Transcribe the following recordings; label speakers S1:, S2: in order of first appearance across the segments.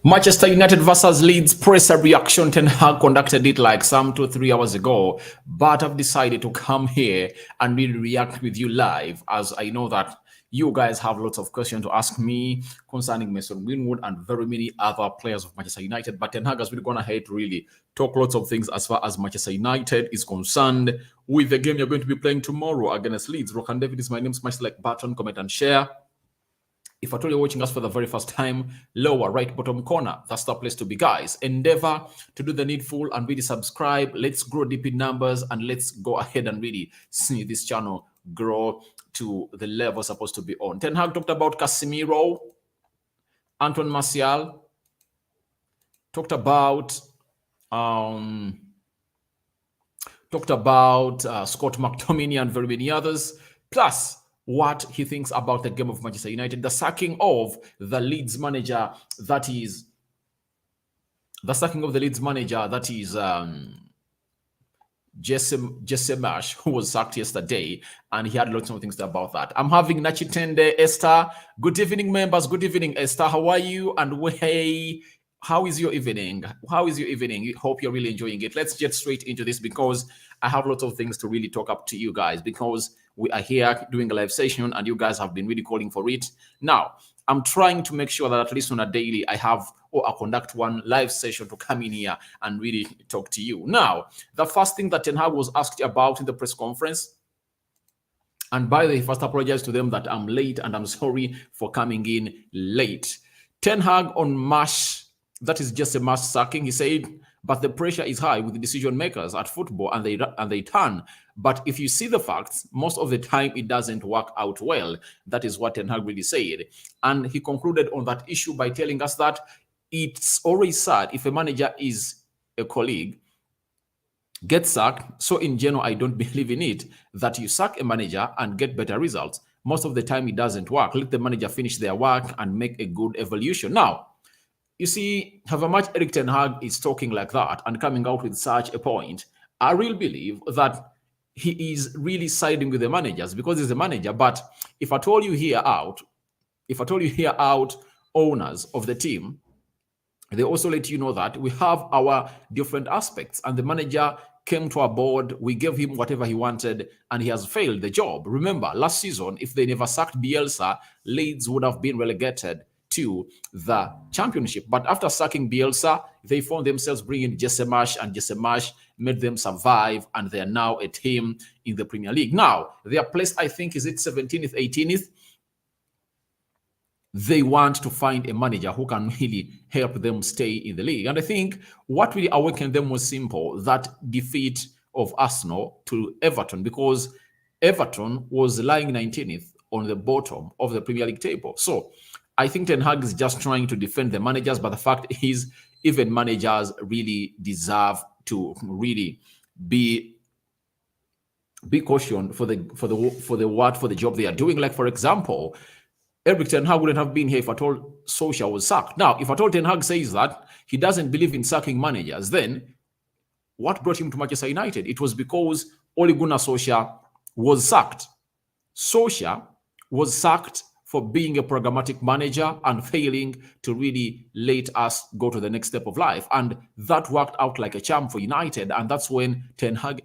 S1: Manchester United versus Leeds press a reaction. Ten Hag conducted it like some 2 or 3 hours ago, but I've decided to come here and really react with you live, as I know that you guys have lots of questions to ask me concerning Mason Greenwood and very many other players of Manchester United. But Ten Hag has really gone ahead to really talk lots of things as far as Manchester United is concerned with the game you're going to be playing tomorrow against Leeds. Rock and David is my name. Smash the like button, comment and share. If at all you're watching us for the very first time, lower right bottom corner, that's the place to be, guys. Endeavor to do the needful and really subscribe. Let's grow deep in numbers and let's go ahead and really see this channel grow to the level supposed to be on. Ten Hag talked about Casemiro, Antoine Martial, talked about Scott McTominay and very many others, plus what he thinks about the game of Manchester United, the sacking of the Leeds manager, that is Jesse Marsh, who was sacked yesterday, and he had lots of things about that. I'm having Nachitende Esther. Good evening, members. Good evening, Esther. How are you? And hey, how is your evening? How is your evening? Hope you're really enjoying it. Let's get straight into this because I have lots of things to really talk up to you guys, because we are here doing a live session and you guys have been really calling for it. Now, I'm trying to make sure that at least on a daily I have or I conduct one live session to come in here and really talk to you. Now, the first thing that Ten Hag was asked about in the press conference, and by the way, first apologize to them that I'm late and I'm sorry for coming in late. Ten Hag on Marsh, that is just a Marsh sacking, he said, but the pressure is high with the decision makers at football and they turn. But if you see the facts, most of the time it doesn't work out well. That is what Ten Hag really said. And he concluded on that issue by telling us that it's always sad if a manager is a colleague, gets sacked. So in general, I don't believe in it, that you sack a manager and get better results. Most of the time it doesn't work. Let the manager finish their work and make a good evolution. Now, you see, however much Erik Ten Hag is talking like that and coming out with such a point, I really believe that he is really siding with the managers because he's a manager. But if I told you here out, owners of the team, they also let you know that we have our different aspects, and the manager came to our board, we gave him whatever he wanted, and he has failed the job. Remember, last season, if they never sacked Bielsa, Leeds would have been relegated to the championship. But after sacking Bielsa, they found themselves bringing Jesse Marsh, and Jesse Marsh made them survive, and they are now a team in the Premier League. Now, their place, I think, is it 17th, 18th? They want to find a manager who can really help them stay in the league. And I think what really awakened them was simple, that defeat of Arsenal to Everton, because Everton was lying 19th on the bottom of the Premier League table. So I think Ten Hag is just trying to defend the managers, but the fact is, even managers really deserve to really be cautioned for the job they are doing. Like, for example, Erik Ten Hag wouldn't have been here if at all Solskjaer was sacked. Now, if at all Ten Hag says that he doesn't believe in sacking managers, then what brought him to Manchester United? It was because Ole Gunnar Solskjaer was sacked. Solskjaer was sacked for being a programmatic manager and failing to really let us go to the next step of life. And that worked out like a charm for United. And that's when Ten Hag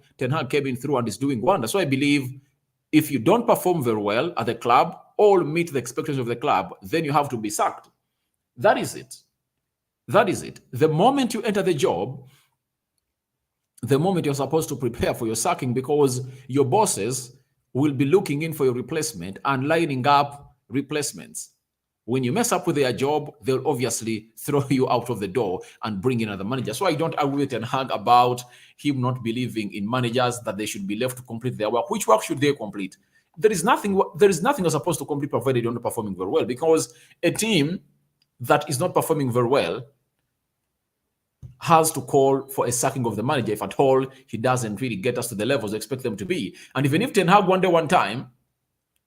S1: came in through and is doing wonders. So I believe if you don't perform very well at the club or meet the expectations of the club, then you have to be sacked. That is it. That is it. The moment you enter the job, the moment you're supposed to prepare for your sacking, because your bosses will be looking in for your replacement and lining up replacements. When you mess up with their job, they'll obviously throw you out of the door and bring in another manager. So I don't agree with Ten Hag about him not believing in managers, that they should be left to complete their work. Which work should they complete? There is nothing you're supposed to complete provided you're not performing very well, because a team that is not performing very well has to call for a sacking of the manager if at all he doesn't really get us to the levels they expect them to be. And even if Ten Hag one time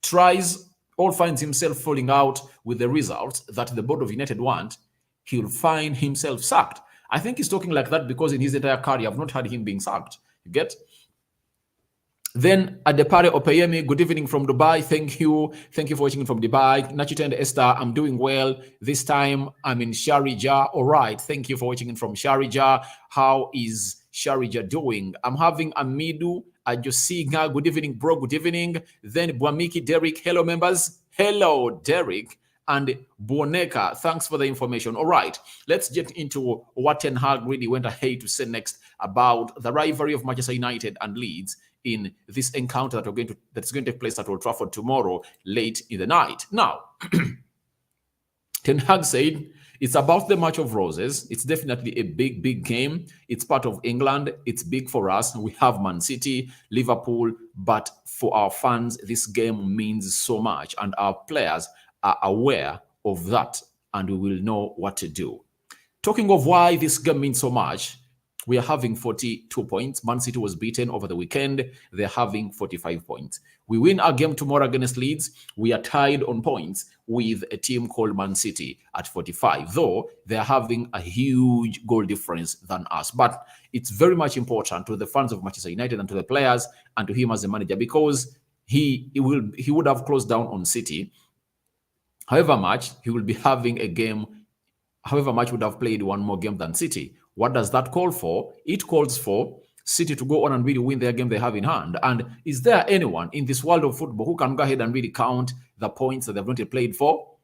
S1: tries or finds himself falling out with the results that the board of United want, he'll find himself sacked. I think he's talking like that because in his entire career, I've not heard him being sacked. You get? Then Adepare Opeyemi, good evening from Dubai. Thank you. Thank you for watching from Dubai. Nachitend Esther, I'm doing well. This time I'm in Sharjah. All right. Thank you for watching from Sharjah. How is Sharjah doing? I'm having Amidu Ajosiga. Good evening, bro. Good evening. Then Bwamiki Derek. Hello, members. Hello, Derek. And Boneka, thanks for the information. All right, let's get into what Ten Hag really went ahead to say next about the rivalry of Manchester United and Leeds in this encounter that's going to take place at Old Trafford tomorrow late in the night. Now, Ten Hag said it's about the match of roses. It's definitely a big, big game. It's part of England. It's big for us. We have Man City, Liverpool, but for our fans, this game means so much, and our players are aware of that, and we will know what to do. Talking of why this game means so much, we are having 42 points. Man City was beaten over the weekend. They're having 45 points. We win our game tomorrow against Leeds. We are tied on points with a team called Man City at 45, though they're having a huge goal difference than us. But it's very much important to the fans of Manchester United and to the players and to him as a manager, because he would have closed down on City. However much he will be having a game, however much would have played one more game than City. What does that call for? It calls for City to go on and really win their game they have in hand. And is there anyone in this world of football who can go ahead and really count the points that they've not played for?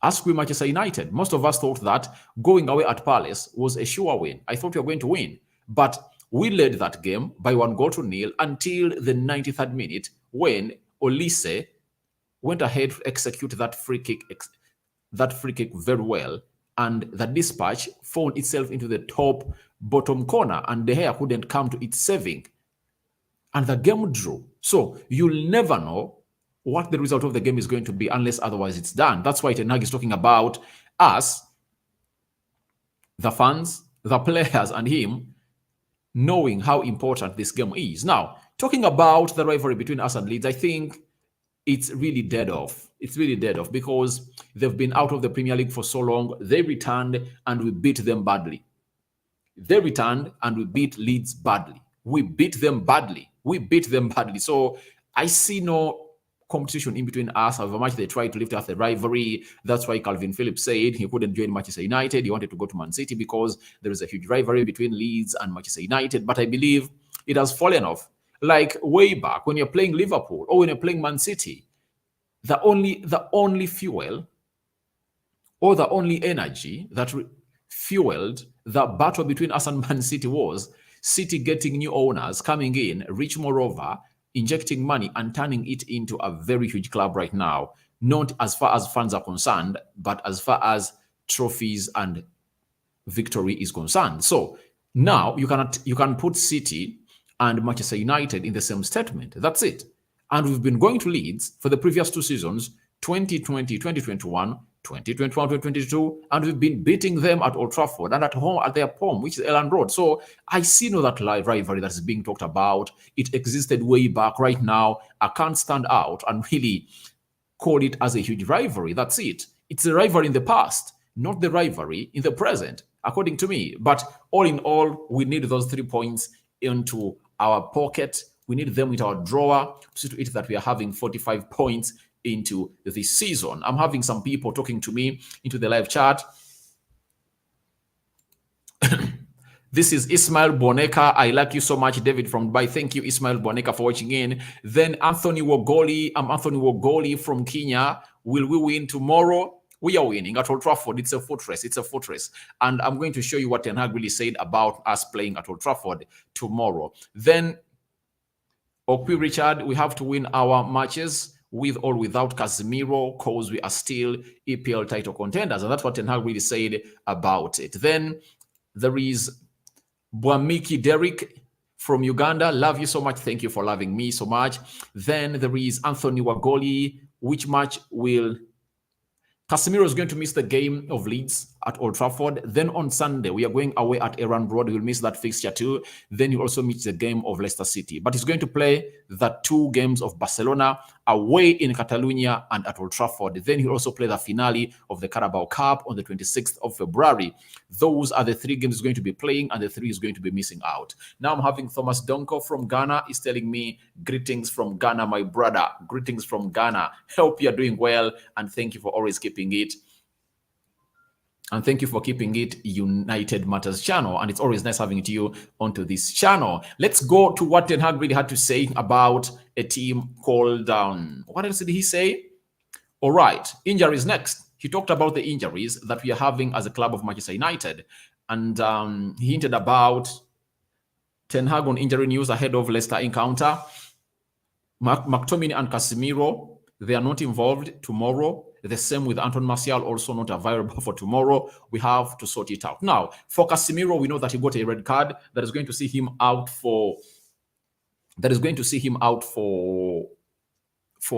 S1: Ask we Manchester United. Most of us thought that going away at Palace was a sure win. I thought we were going to win. But we led that game by 1-0 until the 93rd minute when Olise went ahead to execute that free kick very well, and the dispatch found itself into the top bottom corner, and De Gea couldn't come to its saving, and the game drew. So you'll never know what the result of the game is going to be unless otherwise it's done. That's why Ten Hag is talking about us, the fans, the players, and him knowing how important this game is. Now, talking about the rivalry between us and Leeds, I think it's really dead off. It's really dead off because they've been out of the Premier League for so long. They returned and we beat them badly. They returned and we beat Leeds badly. We beat them badly. So I see no competition in between us. However much they tried to lift up the rivalry. That's why Calvin Phillips said he couldn't join Manchester United. He wanted to go to Man City because there is a huge rivalry between Leeds and Manchester United. But I believe it has fallen off. Like way back when you're playing Liverpool or when you're playing Man City, the only fuel or the only energy that fueled the battle between us and Man City was City getting new owners, coming in, rich moreover, injecting money and turning it into a very huge club right now, not as far as fans are concerned, but as far as trophies and victory is concerned. So now you can put City and Manchester United in the same statement. That's it. And we've been going to Leeds for the previous two seasons, 2020, 2021, 2021, 2022, and we've been beating them at Old Trafford and at home, at their home, which is Elland Road. So I see no that rivalry that is being talked about. It existed way back. Right now, I can't stand out and really call it as a huge rivalry. That's it. It's a rivalry in the past, not the rivalry in the present, according to me. But all in all, we need those 3 points into our pocket. We need them into our drawer to see to it that we are having 45 points into this season. I'm having some people talking to me into the live chat. This is Ismail Boneka. I like you so much, David from Dubai. Thank you, Ismail Boneka, for watching in. Then Anthony Wogoli. I'm Anthony Wogoli from Kenya. Will we win tomorrow? We are winning at Old Trafford. It's a fortress. It's a fortress. And I'm going to show you what Ten Hag really said about us playing at Old Trafford tomorrow. Then, Okwi Richard, we have to win our matches with or without Casemiro because we are still EPL title contenders. And that's what Ten Hag really said about it. Then there is Bwamiki Derek from Uganda. Love you so much. Thank you for loving me so much. Then there is Anthony Wagoli. Which match will... Casemiro is going to miss the game of Leeds. at Old Trafford. Then on Sunday, we are going away at Aaron Road. He'll miss that fixture too. Then he'll also miss the game of Leicester City. But he's going to play the 2 games of Barcelona away in Catalonia and at Old Trafford. Then he'll also play the finale of the Carabao Cup on the 26th of February. Those are the 3 games he's going to be playing, and the 3 he's going to be missing out. Now I'm having Thomas Donko from Ghana. He's telling me, greetings from Ghana, my brother. Greetings from Ghana. Hope you're doing well, and thank you for always keeping it. And thank you for keeping it United Matters channel. And it's always nice having you onto this channel. Let's go to what Ten Hag really had to say about a team called, what else did he say? All right, injuries next. He talked about the injuries that we are having as a club of Manchester United. And he hinted about Ten Hag on injury news ahead of Leicester encounter. McTominay and Casemiro, they are not involved tomorrow. The same with Anton Martial, also not available for tomorrow. We have to sort it out. Now, for Casemiro, we know that he got a red card that is going to see him out for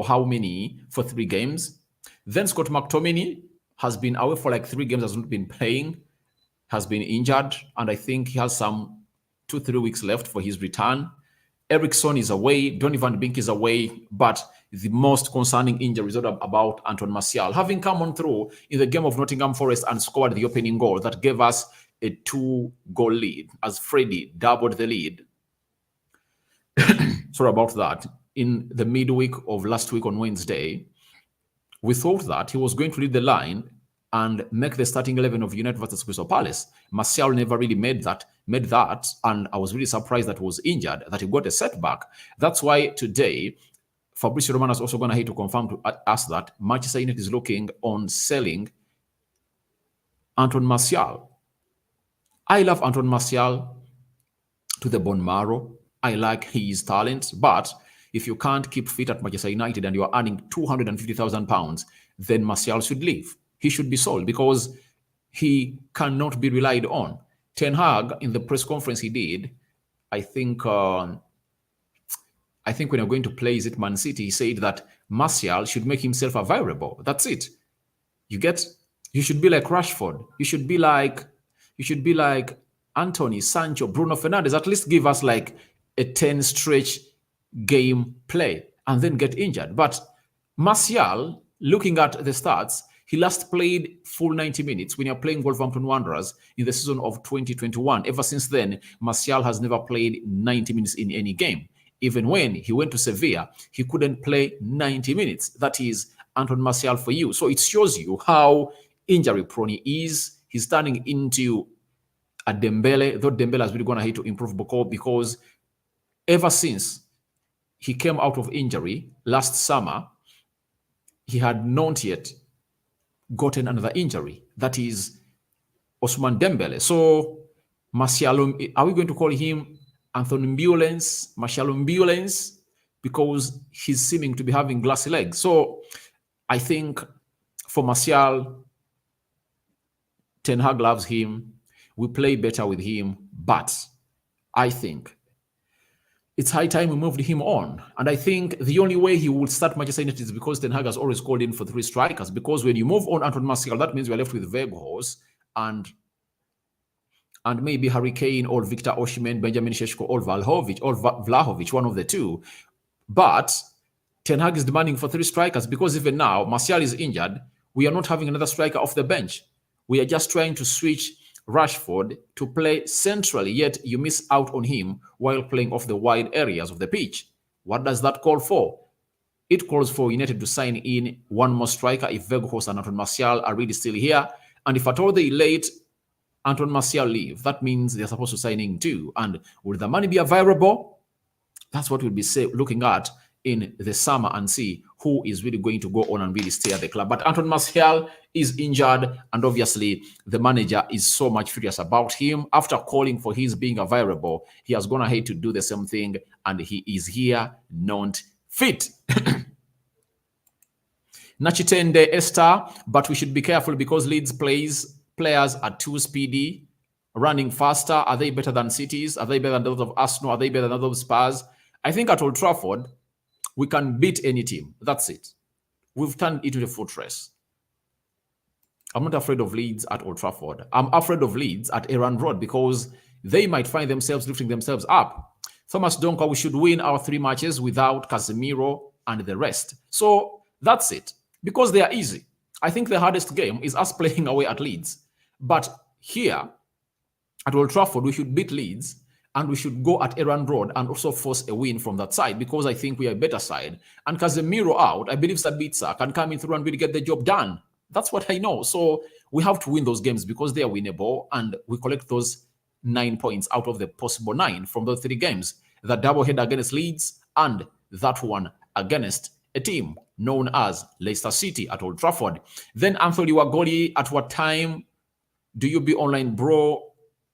S1: how many? For 3 games. Then Scott McTominay has been away for like 3 games, has not been playing, has been injured, and I think he has some 2-3 weeks left for his return. Eriksson is away, Donny van de Beek is away, but the most concerning injury is about Anton Martial, having come on through in the game of Nottingham Forest and scored the opening goal that gave us a 2-goal lead, as Freddie doubled the lead. Sorry about that. In the midweek of last week on Wednesday, we thought that he was going to lead the line and make the starting 11 of United versus Crystal Palace. Martial never really made that, and I was really surprised that he was injured, that he got a setback. That's why today, Fabrizio Romano is also going to hate to confirm to us that Manchester United is looking on selling Anton Martial. I love Anton Martial to the bone marrow. I like his talent, but if you can't keep fit at Manchester United and you are earning £250,000, then Martial should leave. He should be sold because he cannot be relied on. Ten Hag, in the press conference he did, I think when you're going to play, is it Man City, he said that Martial should make himself available. That's it. You should be like Rashford. You should be like Anthony, Sancho, Bruno Fernandes. At least give us like a 10 stretch game play and then get injured. But Martial, looking at the stats, he last played full 90 minutes when you're playing Wolverhampton Wanderers in the season of 2021. Ever since then, Martial has never played 90 minutes in any game. Even when he went to Sevilla, he couldn't play 90 minutes. That is Anton Martial for you. So it shows you how injury prone he is. He's turning into a Dembele, though Dembele has really gone ahead to improve because ever since he came out of injury last summer, he had not yet gotten another injury. That is Ousmane Dembele. So Martial, are we going to call him Anthony Ambulance, Martial Ambulance, because he's seeming to be having glassy legs? So I think for Martial, Ten Hag loves him. We play better with him, but I think it's high time we moved him on. And I think the only way he would start Manchester United is because Ten Hag has always called in for 3 strikers. Because when you move on Anton Martial, that means we're left with Weghorst and maybe Harry Kane or Victor Osimhen, Benjamin Šeško or Vlahovic, one of the 2. But Ten Hag is demanding for 3 strikers because even now, Martial is injured. We are not having another striker off the bench. We are just trying to switch Rashford to play centrally, yet you miss out on him while playing off the wide areas of the pitch. What does that call for? It calls for United to sign in 1 more striker if Weghorst and Anton Martial are really still here. And if at all they let Anton Martial leave, that means they're supposed to sign in 2. And will the money be available? That's what we'll be looking at in the summer and see who is really going to go on and really stay at the club. But Anton Martial is injured, and obviously the manager is so much furious about him. After calling for his being available, he has gone ahead to do the same thing, and he is here not fit. Nachitende Esther, but we should be careful because Leeds players are too speedy, running faster. Are they better than Cities? Are they better than those of Arsenal? Are they better than those of Spurs? I think at Old Trafford, we can beat any team. That's it. We've turned it into a fortress. I'm not afraid of Leeds at Old Trafford. I'm afraid of Leeds at Elland Road because they might find themselves lifting themselves up. Thomas Donker, we should win our 3 matches without Casemiro and the rest. So that's it. Because they are easy. I think the hardest game is us playing away at Leeds. But here at Old Trafford, we should beat Leeds and we should go at Elland Road and also force a win from that side because I think we are a better side. And Casemiro out, I believe Sabitzer can come in through and really get the job done. That's what I know. So we have to win those games because they are winnable and we collect those 9 points out of the possible 9 from those 3 games. The doubleheader against Leeds and that one against a team known as Leicester City at Old Trafford. Then Anthony Wagoli, at what time do you be online, bro?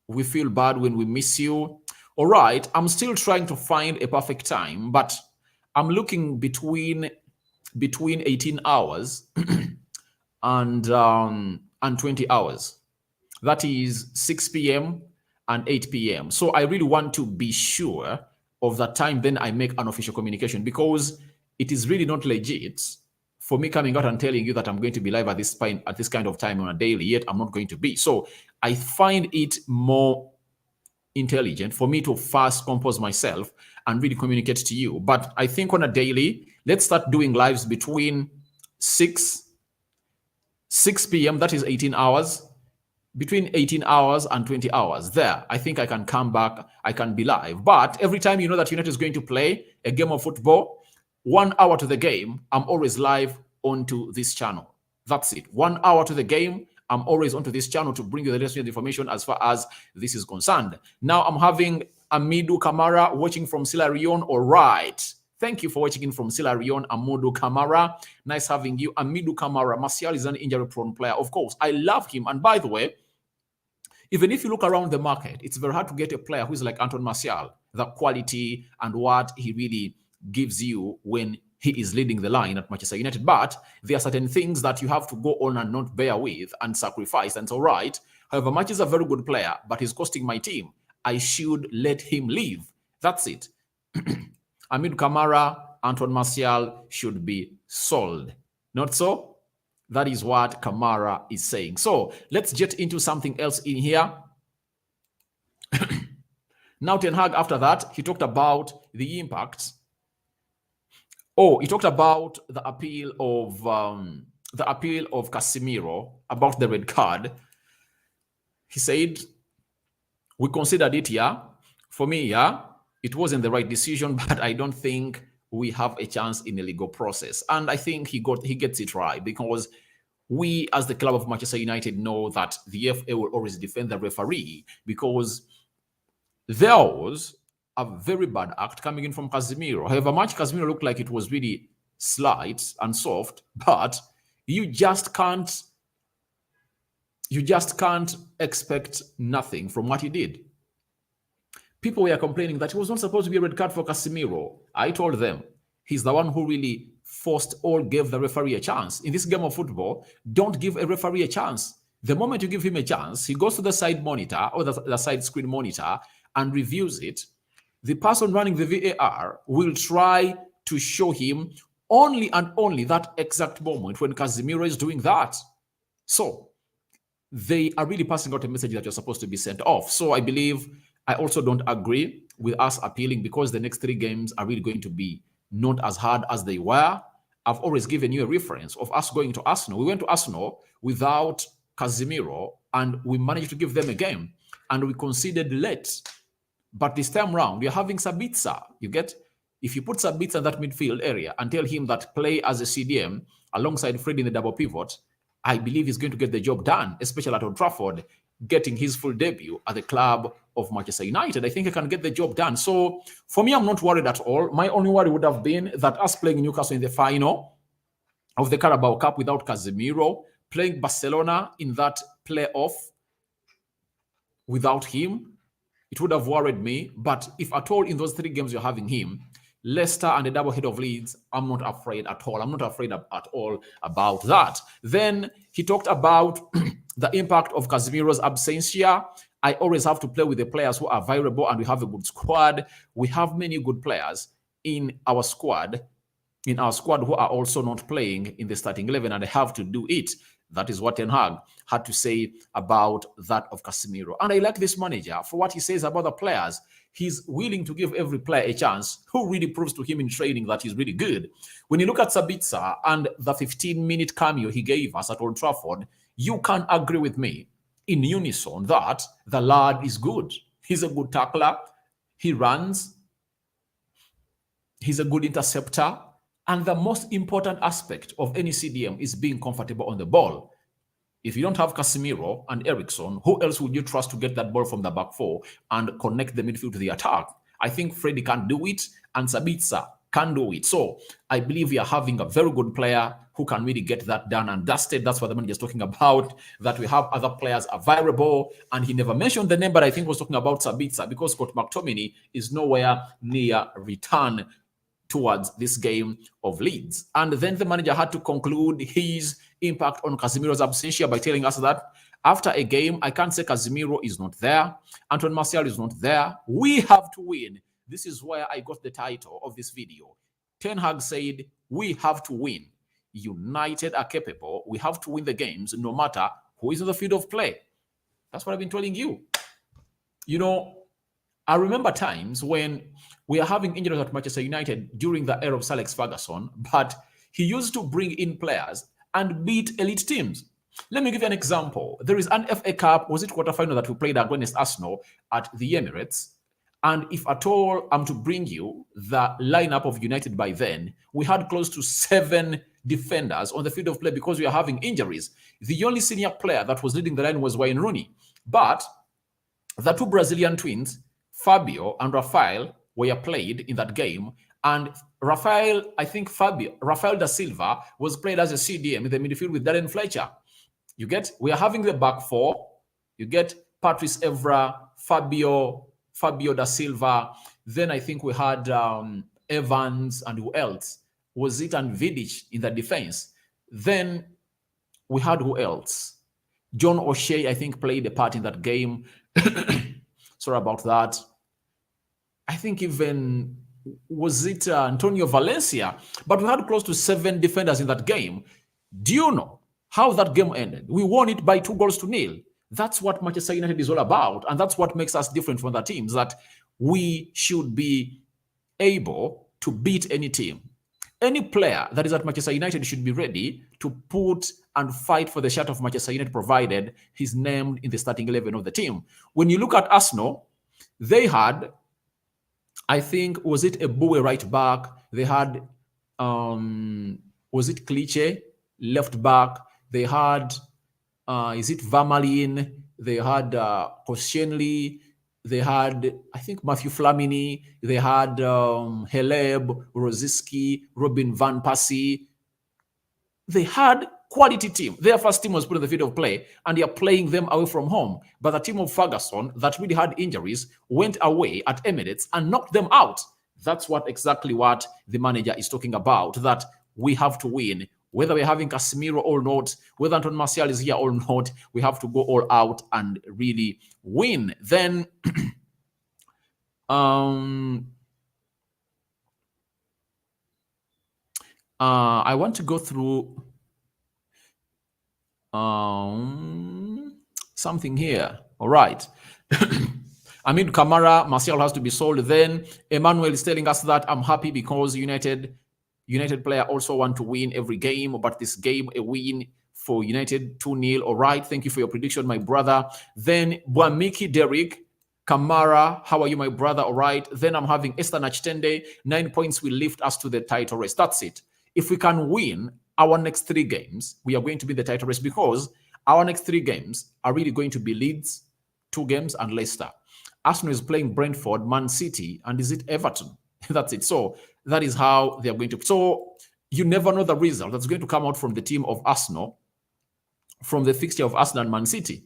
S1: We feel bad when we miss you. All right, I'm still trying to find a perfect time, but I'm looking between 18 hours and 20 hours. That is 6 p.m. and 8 p.m. So I really want to be sure of that time. Then I make an official communication because it is really not legit for me coming out and telling you that I'm going to be live at this kind of time on a daily, yet I'm not going to be. So I find it more intelligent for me to first compose myself and really communicate to you. But I think on a daily, let's start doing lives between 6 p.m., that is 18 hours, between 18 hours and 20 hours. There, I think I can come back, I can be live. But every time you know that United is going to play a game of football, 1 hour to the game, I'm always live onto this channel. That's it. 1 hour to the game, I'm always onto this channel to bring you the latest information as far as this is concerned. Now I'm having Amidu Kamara watching from Sierra Leone. All right. Thank you for watching in from Sierra Leone, Amudu Kamara. Nice having you. Amidu Kamara. Martial is an injury-prone player. Of course, I love him. And by the way, even if you look around the market, it's very hard to get a player who's like Anton Martial, the quality and what he really gives you when he is leading the line at Manchester United. But there are certain things that you have to go on and not bear with and sacrifice. And it's all right. However, March is a very good player, but he's costing my team. I should let him leave. That's it. Amid Kamara, Anton Martial should be sold. Not so? That is what Kamara is saying. So let's get into something else in here. Now Ten Hag, after that, he talked about the impact. Oh, he talked about the appeal of Casemiro about the red card. He said, we considered it, yeah. For me, yeah, it wasn't the right decision, but I don't think we have a chance in the legal process. And I think he gets it right because we, as the club of Manchester United, know that the FA will always defend the referee because there was a very bad act coming in from Casemiro. However much Casemiro looked like it was really slight and soft, but you just can't expect nothing from what he did. People were complaining that it was not supposed to be a red card for Casemiro. I told them he's the one who really forced or gave the referee a chance. In this game of football, don't give a referee a chance. The moment you give him a chance, he goes to the side monitor or the side screen monitor and reviews it. The person running the VAR will try to show him only and only that exact moment when Casemiro is doing that. So they are really passing out a message that you're supposed to be sent off. So I believe I also don't agree with us appealing because the next 3 games are really going to be not as hard as they were. I've always given you a reference of us going to Arsenal. We went to Arsenal without Casemiro and we managed to give them a game and we conceded late. But this time round, we're having Sabitzer. You get, if you put Sabitzer in that midfield area and tell him that play as a CDM alongside Fred in the double pivot, I believe he's going to get the job done, especially at Old Trafford, getting his full debut at the club of Manchester United. I think he can get the job done. So for me, I'm not worried at all. My only worry would have been that us playing Newcastle in the final of the Carabao Cup without Casemiro, playing Barcelona in that playoff without him, it would have worried me. But if at all in those 3 games you're having him, Leicester and the double head of Leeds, I'm not afraid at all. I'm not afraid at all about that. Then he talked about the impact of Casemiro's absentia. I always have to play with the players who are viable and we have a good squad. We have many good players in our squad who are also not playing in the starting 11 and I have to do it. That is what Ten Hag had to say about that of Casemiro. And I like this manager for what he says about the players. He's willing to give every player a chance who really proves to him in training that he's really good. When you look at Sabitzer and the 15-minute cameo he gave us at Old Trafford, you can agree with me in unison that the lad is good. He's a good tackler. He runs. He's a good interceptor. And the most important aspect of any CDM is being comfortable on the ball. If you don't have Casemiro and Eriksen, who else would you trust to get that ball from the back four and connect the midfield to the attack? I think Freddy can do it and Sabitzer can do it. So I believe we are having a very good player who can really get that done and dusted. That's what the manager is talking about, that we have other players available. And he never mentioned the name, but I think he was talking about Sabitzer because Scott McTominay is nowhere near return towards this game of Leeds. And then the manager had to conclude his impact on Casemiro's absentia by telling us that after a game, I can't say Casemiro is not there. Antoine Martial is not there. We have to win. This is where I got the title of this video. Ten Hag said, we have to win. United are capable. We have to win the games no matter who is on the field of play. That's what I've been telling you. You know, I remember times when we are having injuries at Manchester United during the era of Sir Alex Ferguson, but he used to bring in players and beat elite teams. Let me give you an example. There is an FA Cup, was it quarterfinal that we played against Arsenal at the Emirates? And if at all I'm to bring you the lineup of United by then, we had close to 7 defenders on the field of play because we are having injuries. The only senior player that was leading the line was Wayne Rooney. But the 2 Brazilian twins, Fabio and Rafael, were played in that game. And Rafael da Silva was played as a CDM in the midfield with Darren Fletcher. You get, we are having the back 4. You get Patrice Evra, Fabio da Silva. Then I think we had Evans and who else? Was it and Vidic in the defense? Then we had who else? John O'Shea, I think, played a part in that game. Sorry about that. I think even, was it Antonio Valencia? But we had close to 7 defenders in that game. Do you know how that game ended? We won it by 2-0. That's what Manchester United is all about. And that's what makes us different from the teams, that we should be able to beat any team. Any player that is at Manchester United should be ready to put and fight for the shirt of Manchester United, provided he's named in the starting 11 of the team. When you look at Arsenal, they had, I think, was it a Boue right back? They had, was it Cliche left back? They had, is it Vermaelen? They had Koscielny. They had, I think, Matthew Flamini. They had Heleb, Rosicky, Robin Van Persie. They had quality team. Their first team was put in the field of play, and they are playing them away from home. But the team of Ferguson that really had injuries went away at Emirates and knocked them out. That's exactly what the manager is talking about, that we have to win. Whether we're having Casemiro or not, whether Antoine Martial is here or not, we have to go all out and really win. Then, I want to go through something here. All right. I mean, Kamara, Martial has to be sold. Then Emmanuel is telling us that I'm happy because United player also want to win every game, but this game a win for United 2-0. All right. Thank you for your prediction, my brother. Then Bwamiki Derek, Kamara, how are you, my brother? All right. Then I'm having Esther Nachtende. 9 points will lift us to the title race. That's it. If we can win our next 3 games, we are going to be in the title race, because our next 3 games are really going to be Leeds, 2 games, and Leicester. Arsenal is playing Brentford, Man City, and is it Everton? That's it. So that is how they are going to. So you never know the result that's going to come out from the team of Arsenal, from the fixture of Arsenal and Man City.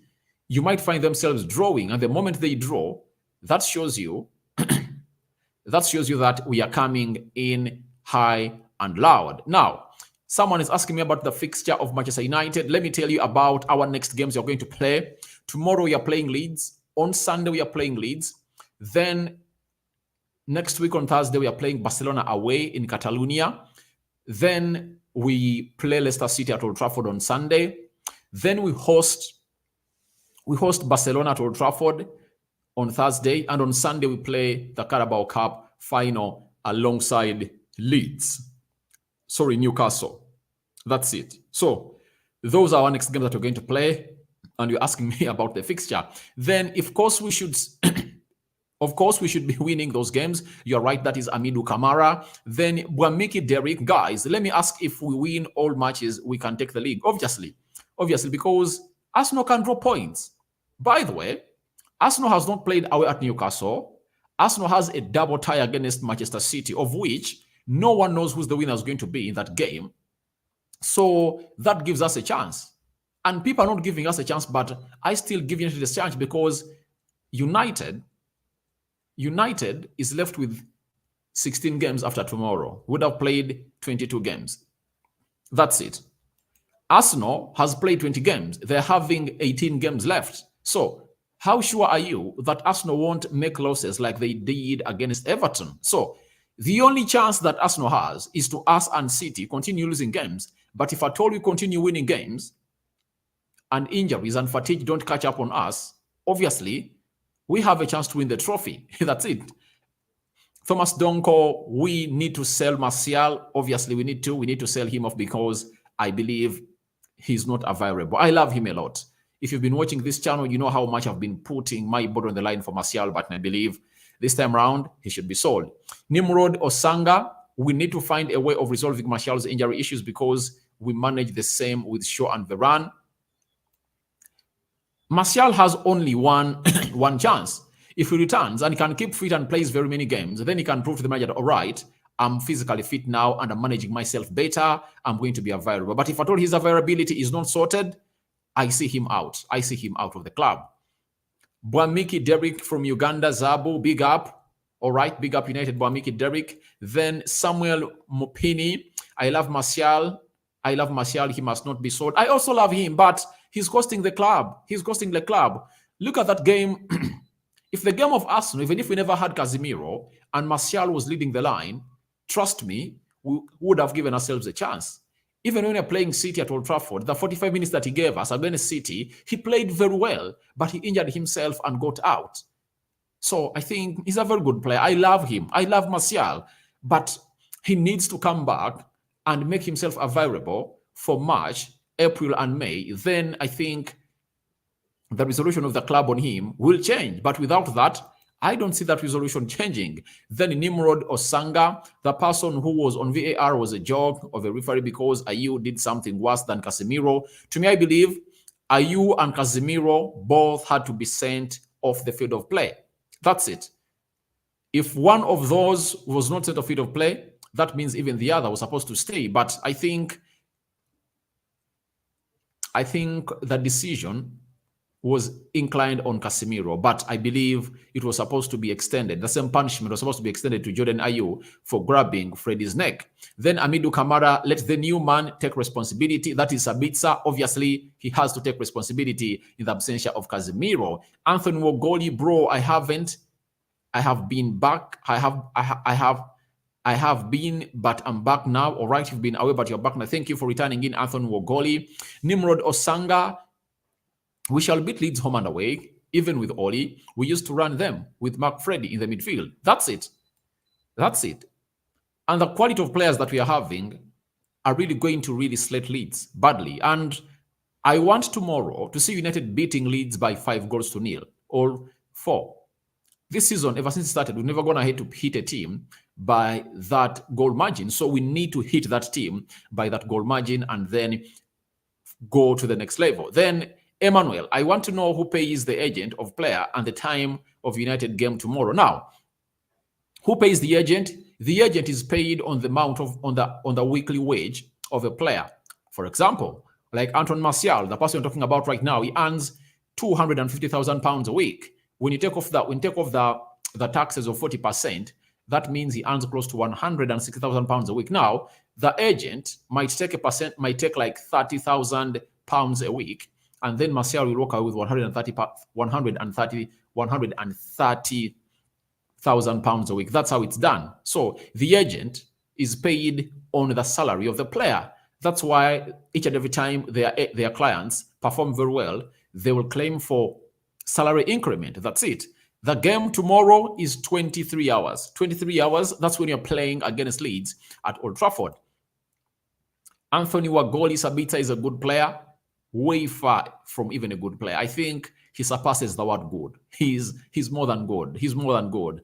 S1: You might find themselves drawing, and the moment they draw, that shows you that we are coming in high and loud. Now, someone is asking me about the fixture of Manchester United. Let me tell you about our next games we are going to play. Tomorrow we are playing Leeds. On Sunday we are playing Leeds. Then next week on Thursday we are playing Barcelona away in Catalonia. Then we play Leicester City at Old Trafford on Sunday. Then we host Barcelona at Old Trafford on Thursday, and on Sunday we play the Carabao Cup final alongside Leeds. Sorry, Newcastle. That's it. So those are our next games that we're going to play. And you're asking me about the fixture. Then, of course, we should be winning those games. You're right, that is Amidou Kamara. Then Bwamiki Derrick. Guys, let me ask, if we win all matches, we can take the league. Obviously, because Arsenal can draw points. By the way, Arsenal has not played away at Newcastle. Arsenal has a double tie against Manchester City, of which no one knows who's the winner is going to be in that game. So that gives us a chance. And people are not giving us a chance, but I still give United a chance, because United is left with 16 games after tomorrow. Would have played 22 games. That's it. Arsenal has played 20 games. They're having 18 games left. So how sure are you that Arsenal won't make losses like they did against Everton? So the only chance that Arsenal has is to us and City continue losing games. But if at all we continue winning games and injuries and fatigue don't catch up on us, obviously we have a chance to win the trophy. That's it. Thomas Donko, we need to sell Martial. Obviously, we need to sell him off, because I believe he's not available. I love him a lot. If you've been watching this channel, you know how much I've been putting my board on the line for Martial, but I believe this time around, he should be sold. Nimrod Osanga, we need to find a way of resolving Martial's injury issues, because we manage the same with Shaw and Varane. Martial has only one chance. If he returns and he can keep fit and plays very many games, then he can prove to the manager that, all right, I'm physically fit now and I'm managing myself better. I'm going to be available. But if at all his availability is not sorted, I see him out. I see him out of the club. Bwamiki Derrick from Uganda, Zabu, big up. All right, big up United, Bwamiki Derrick. Then Samuel Mopini. I love Martial. He must not be sold. I also love him, but he's costing the club. Look at that game. If the game of Arsenal, even if we never had Casemiro and Martial was leading the line, trust me, we would have given ourselves a chance. Even when we were playing City at Old Trafford, the 45 minutes that he gave us against City, he played very well, but he injured himself and got out. So I think he's a very good player. I love him. I love Martial, but he needs to come back and make himself available for March, April, and May. Then I think the resolution of the club on him will change. But without that, I don't see that resolution changing. Then Nimrod Osanga, the person who was on VAR was a joke of a referee because Ayew did something worse than Casemiro. To me, I believe Ayew and Casemiro both had to be sent off the field of play. That's it. If one of those was not sent off field of play, that means even the other was supposed to stay. But I think the decision was inclined on Casemiro, but I believe it was supposed to be extended. The same punishment was supposed to be extended to Jordan Ayew for grabbing Freddie's neck. Then Amidou Kamara, let the new man take responsibility. That is Sabitzer. Obviously, he has to take responsibility in the absence of Casemiro. Anthony Wogoli, bro, I have been back. I have been, but I'm back now. All right, you've been away, but you're back now. Thank you for returning in, Anthony Wogoli. Nimrod Osanga, we shall beat Leeds home and away, even with Oli. We used to run them with Mark Freddy in the midfield. That's it. And the quality of players that we are having are really going to really slate Leeds badly. And I want tomorrow to see United beating Leeds by 5-0 or 4. This season, ever since it started, we've never gone ahead to hit a team by that goal margin. So we need to hit that team by that goal margin and then go to the next level. Then Emmanuel, I want to know who pays the agent of player and the time of United game tomorrow. Now, who pays the agent? The agent is paid on the amount of on the weekly wage of a player. For example, like Anton Martial, the person you're talking about right now, he earns £250,000 a week. When you take off the taxes of 40%, that means he earns close to £160,000 a week. Now, the agent might take like £30,000 a week. And then Martial will walk away with £130,000 a week. That's how it's done. So the agent is paid on the salary of the player. That's why each and every time their clients perform very well, they will claim for salary increment. That's it. The game tomorrow is 23 hours. 23 hours, that's when you're playing against Leeds at Old Trafford. Anthony Wagoli Sabita is a good player, way far from even a good player. I think he surpasses the word good. He's more than good. He's more than good.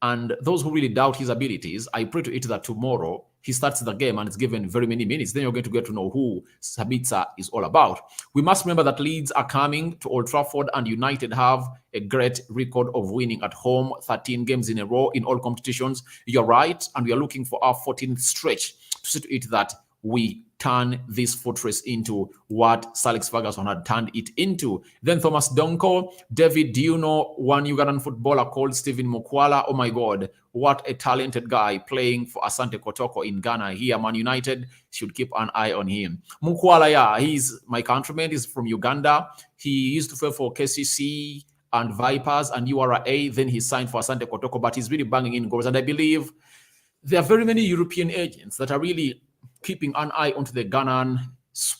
S1: And those who really doubt his abilities, I pray to it that tomorrow he starts the game and it's given very many minutes. Then you're going to get to know who Sabitzer is all about. We must remember that Leeds are coming to Old Trafford and United have a great record of winning at home, 13 games in a row in all competitions. You're right. And we are looking for our 14th stretch to see to it that we turn this fortress into what Sir Alex Ferguson had turned it into. Then Thomas Donko, David, do you know one Ugandan footballer called Stephen Mukwala? Oh my God, what a talented guy playing for Asante Kotoko in Ghana. Here, Man United should keep an eye on him. Mukwala, yeah, he's my countryman. He's from Uganda. He used to play for KCC and Vipers and URA. Then he signed for Asante Kotoko, but he's really banging in goals. And I believe there are very many European agents that are really keeping an eye onto the Ghanaian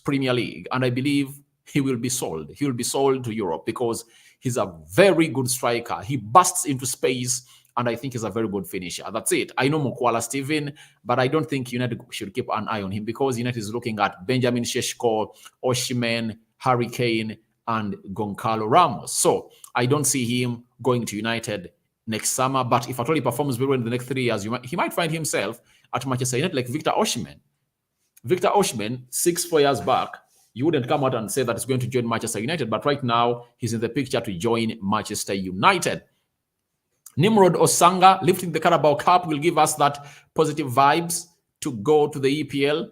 S1: Premier League. And I believe he will be sold. He will be sold to Europe because he's a very good striker. He busts into space, and I think he's a very good finisher. That's it. I know Mukwala Steven, but I don't think United should keep an eye on him because United is looking at Benjamin Sheshko, Osimhen, Harry Kane, and Goncalo Ramos. So I don't see him going to United next summer. But if at all he performs very well in the next 3 years, he might find himself at Manchester United like Victor Osimhen. Victor Osimhen, 4 years back, you wouldn't come out and say that he's going to join Manchester United, but right now he's in the picture to join Manchester United. Nimrod Osanga lifting the Carabao Cup will give us that positive vibes to go to the EPL.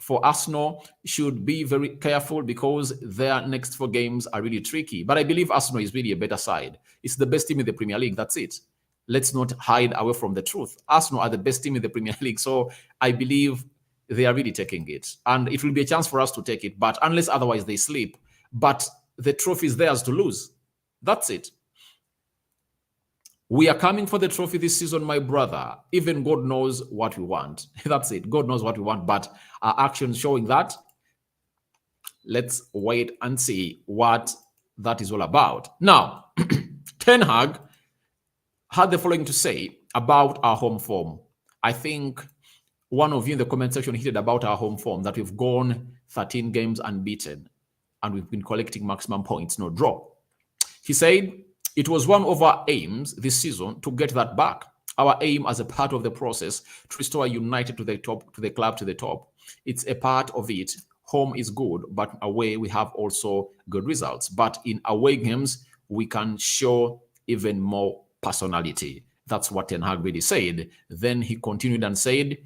S1: For Arsenal, should be very careful because their next 4 games are really tricky. But I believe Arsenal is really a better side. It's the best team in the Premier League. That's it. Let's not hide away from the truth. Arsenal are the best team in the Premier League. So I believe they are really taking it. And it will be a chance for us to take it. But unless otherwise they sleep. But the trophy is theirs to lose. That's it. We are coming for the trophy this season, my brother. Even God knows what we want. That's it. God knows what we want. But our actions showing that. Let's wait and see what that is all about. Now, Ten Hag had the following to say about our home form. I think one of you in the comment section hinted about our home form, that we've gone 13 games unbeaten and we've been collecting maximum points, no draw. He said it was one of our aims this season to get that back. Our aim as a part of the process to restore United to the top, to the club to the top. It's a part of it. Home is good, but away we have also good results. But in away games, we can show even more personality. That's what Ten Hag really said. Then he continued and said,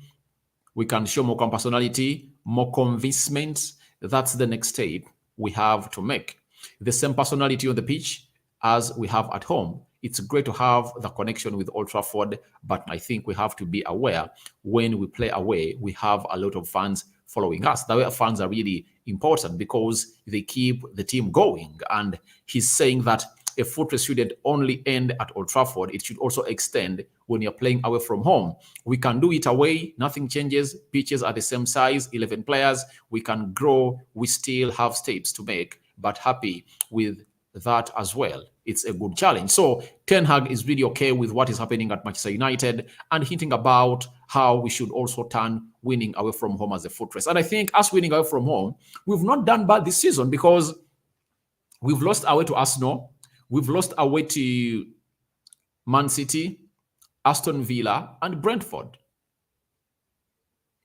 S1: we can show more personality, more convincement. That's the next step we have to make. The same personality on the pitch as we have at home. It's great to have the connection with Old Trafford, but I think we have to be aware when we play away, we have a lot of fans following us. The way fans are really important because they keep the team going. And he's saying that a fortress shouldn't only end at Old Trafford. It should also extend when you're playing away from home. We can do it away. Nothing changes. Pitches are the same size, 11 players. We can grow. We still have steps to make, but happy with that as well. It's a good challenge. So Ten Hag is really okay with what is happening at Manchester United and hinting about how we should also turn winning away from home as a fortress. And I think us winning away from home, we've not done bad this season because we've lost away to Arsenal. We've lost away to Man City, Aston Villa, and Brentford.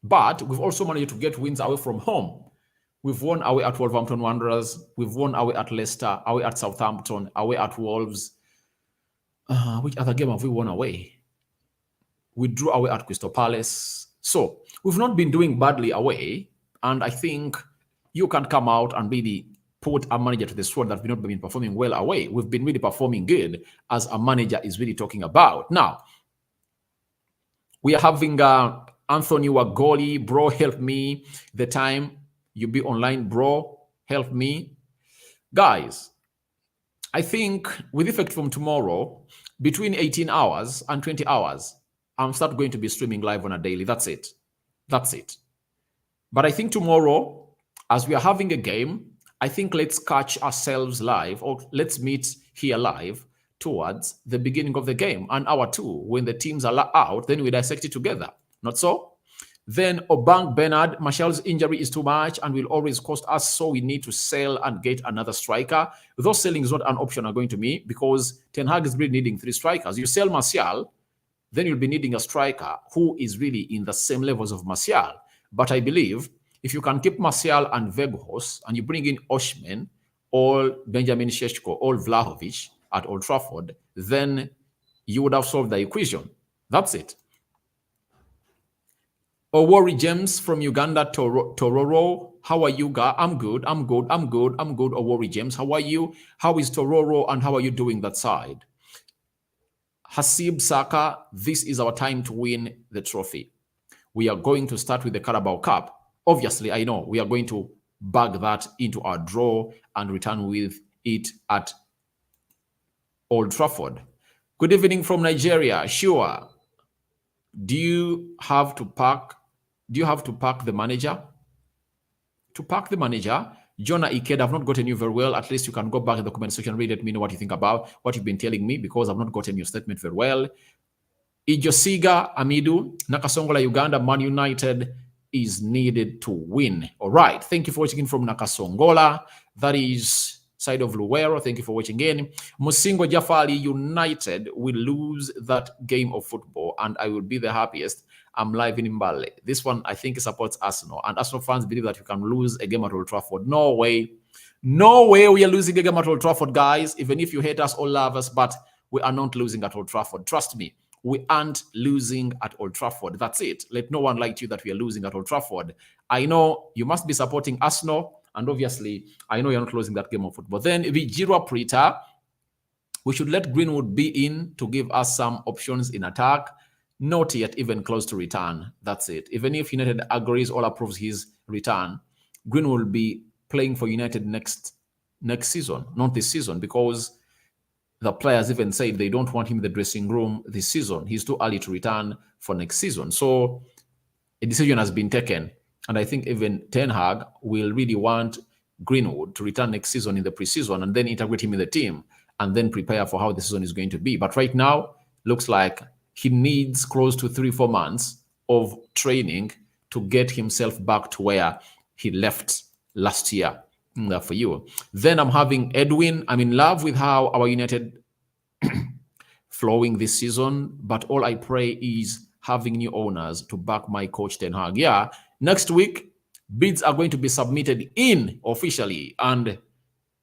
S1: But we've also managed to get wins away from home. We've won away at Wolverhampton Wanderers. We've won away at Leicester, away at Southampton, away at Wolves. Which other game have we won away? We drew away at Crystal Palace. So we've not been doing badly away. And I think you can come out and really put a manager to the sword that we've not been performing well away. We've been really performing good, as a manager is really talking about. Now, we are having Anthony Wagoli, bro, help me. The time you be online, bro, help me. Guys, I think with effect from tomorrow, between 18 hours and 20 hours, I'm start going to be streaming live on a daily. That's it. That's it. But I think tomorrow, as we are having a game, I think let's catch ourselves live, or let's meet here live towards the beginning of the game, an hour two, when the teams are out, then we dissect it together. Not so? Then Obang Bernard, Martial's injury is too much and will always cost us, so we need to sell and get another striker. Though selling is not an option according to me, because Ten Hag is really needing 3 strikers. You sell Martial, then you'll be needing a striker who is really in the same levels of Martial. But I believe if you can keep Martial and Weghorst and you bring in Osimhen or Benjamin Šeško or Vlahovic at Old Trafford, then you would have solved the equation. That's it. Owori James from Uganda, Tororo. How are you, guys? I'm good. Owori James, how are you? How is Tororo and how are you doing that side? Hasib Saka, this is our time to win the trophy. We are going to start with the Carabao Cup. Obviously, I know we are going to bag that into our draw and return with it at Old Trafford. Good evening from Nigeria. Sure. Do you have to pack the manager? To pack the manager, Jonah Ikeda, I've not gotten you very well. At least you can go back in the comment section, read, let me know what you think about what you've been telling me, because I've not gotten your statement very well. Ijosiga Amidu, Nakasongola, Uganda, Man United is needed to win. All right. Thank you for watching in from Nakasongola. That is side of Luwero. Thank you for watching in. Musingo Jafali, United will lose that game of football and I will be the happiest. I'm live in Mbale. This one, I think, supports Arsenal. And Arsenal fans believe that you can lose a game at Old Trafford. No way. No way we are losing a game at Old Trafford, guys. Even if you hate us or love us, but we are not losing at Old Trafford. Trust me. We aren't losing at Old Trafford. That's it. Let no one lie to you that we are losing at Old Trafford. I know you must be supporting Arsenal, and obviously, I know you're not losing that game of football. Then, Vijirwa Prita, we should let Greenwood be in to give us some options in attack. Not yet even close to return. That's it. Even if United agrees or approves his return, Greenwood will be playing for United next season, not this season, because the players even said they don't want him in the dressing room this season. He's too early to return for next season. So a decision has been taken. And I think even Ten Hag will really want Greenwood to return next season in the preseason and then integrate him in the team and then prepare for how the season is going to be. But right now, looks like he needs close to 3-4 months of training to get himself back to where he left last year. For you. Then I'm having Edwin. I'm in love with how our United flowing this season, but all I pray is having new owners to back my coach Ten Hag. Yeah, next week, bids are going to be submitted in officially, and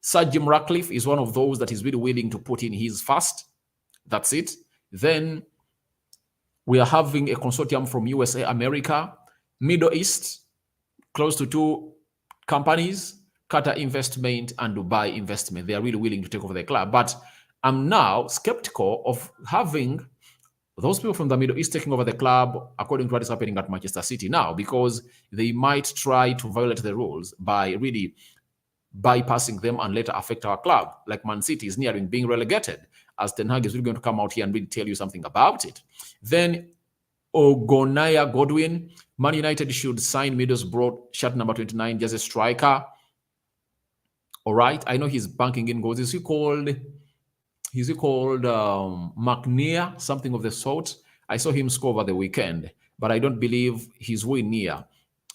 S1: Sir Jim Ratcliffe is one of those that is really willing to put in his first. That's it. Then we are having a consortium from USA, America, Middle East, close to 2 companies, Qatar Investment and Dubai Investment. They are really willing to take over the club. But I'm now skeptical of having those people from the Middle East taking over the club, according to what is happening at Manchester City now, because they might try to violate the rules by really bypassing them and later affect our club. Like Man City is nearing being relegated, as Ten Hag is really going to come out here and really tell you something about it. Then Ogonaya Godwin, Man United should sign Middlesbrough shirt number 29, just a striker. All right, I know he's banking in goals. Is he called McNear, something of the sort? I saw him score over the weekend, but I don't believe he's way near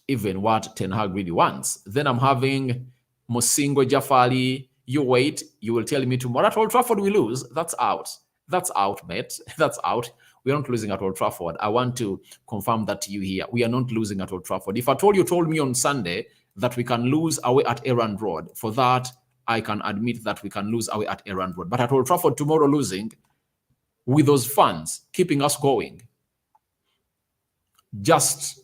S1: even what Ten Hag really wants. Then I'm having Musingo Jafali. You wait, you will tell me tomorrow at Old Trafford we lose. That's out. That's out, mate. That's out. We are not losing at Old Trafford. I want to confirm that to you here. We are not losing at Old Trafford. If at all you told me on Sunday that we can lose away at Elland Road, for that, I can admit that we can lose away at Elland Road. But at Old Trafford tomorrow losing, with those fans keeping us going, just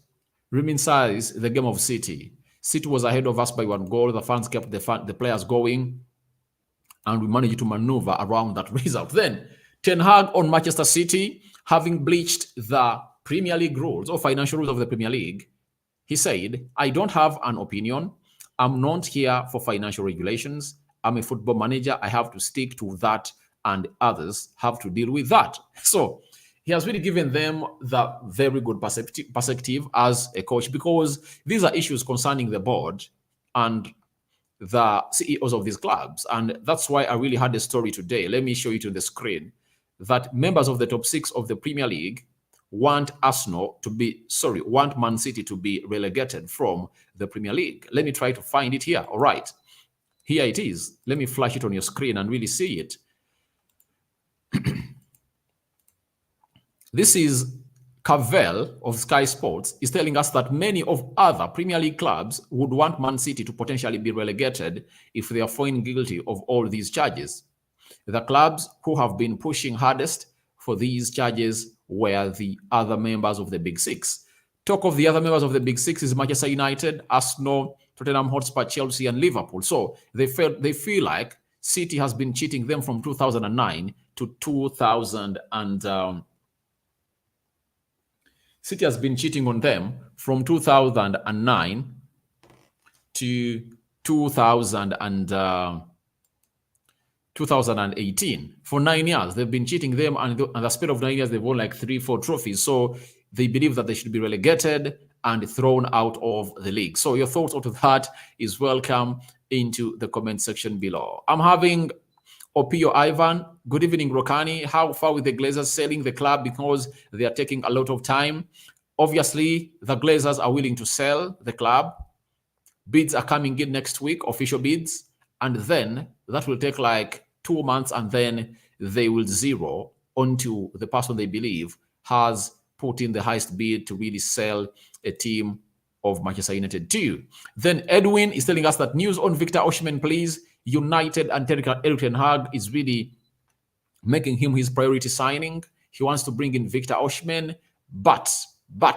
S1: reminisce the game of City. City was ahead of us by 1 goal. The fans kept the players going, and we managed to maneuver around that result. Then, Ten Hag on Manchester City, having bleached the Premier League rules or financial rules of the Premier League, he said, I don't have an opinion. I'm not here for financial regulations. I'm a football manager. I have to stick to that, and others have to deal with that. So he has really given them the very good perspective as a coach, because these are issues concerning the board and the CEOs of these clubs. And that's why I really had a story today. Let me show you to the screen that members of the top 6 of the Premier League want Man City to be relegated from the Premier League. Let me try to find it here. All right. Here it is. Let me flash it on your screen and really see it. This is Cavell of Sky Sports is telling us that many of other Premier League clubs would want Man City to potentially be relegated if they are found guilty of all these charges. The clubs who have been pushing hardest for these charges were the other members of the Big Six. Talk of the other members of the Big Six is Manchester United, Arsenal, Tottenham Hotspur, Chelsea, and Liverpool. So they feel like City has been cheating them from 2009 to 2000 and City has been cheating on them from 2009 to 2018. For 9 years, they've been cheating them, and in the span of 9 years, they've won like 3-4 trophies. So they believe that they should be relegated and thrown out of the league. So your thoughts on that is welcome into the comment section below. I'm having Opio Ivan. Good evening, Rokani. How far with the Glazers selling the club because they are taking a lot of time? Obviously, the Glazers are willing to sell the club. Bids are coming in next week, official bids, and then that will take like 2 months, and then they will zero onto the person they believe has put in the highest bid to really sell a team of Manchester United too. Then Edwin is telling us that news on Victor Osimhen, please. United and Erik ten Hag is really making him his priority signing. He wants to bring in Victor Osimhen, but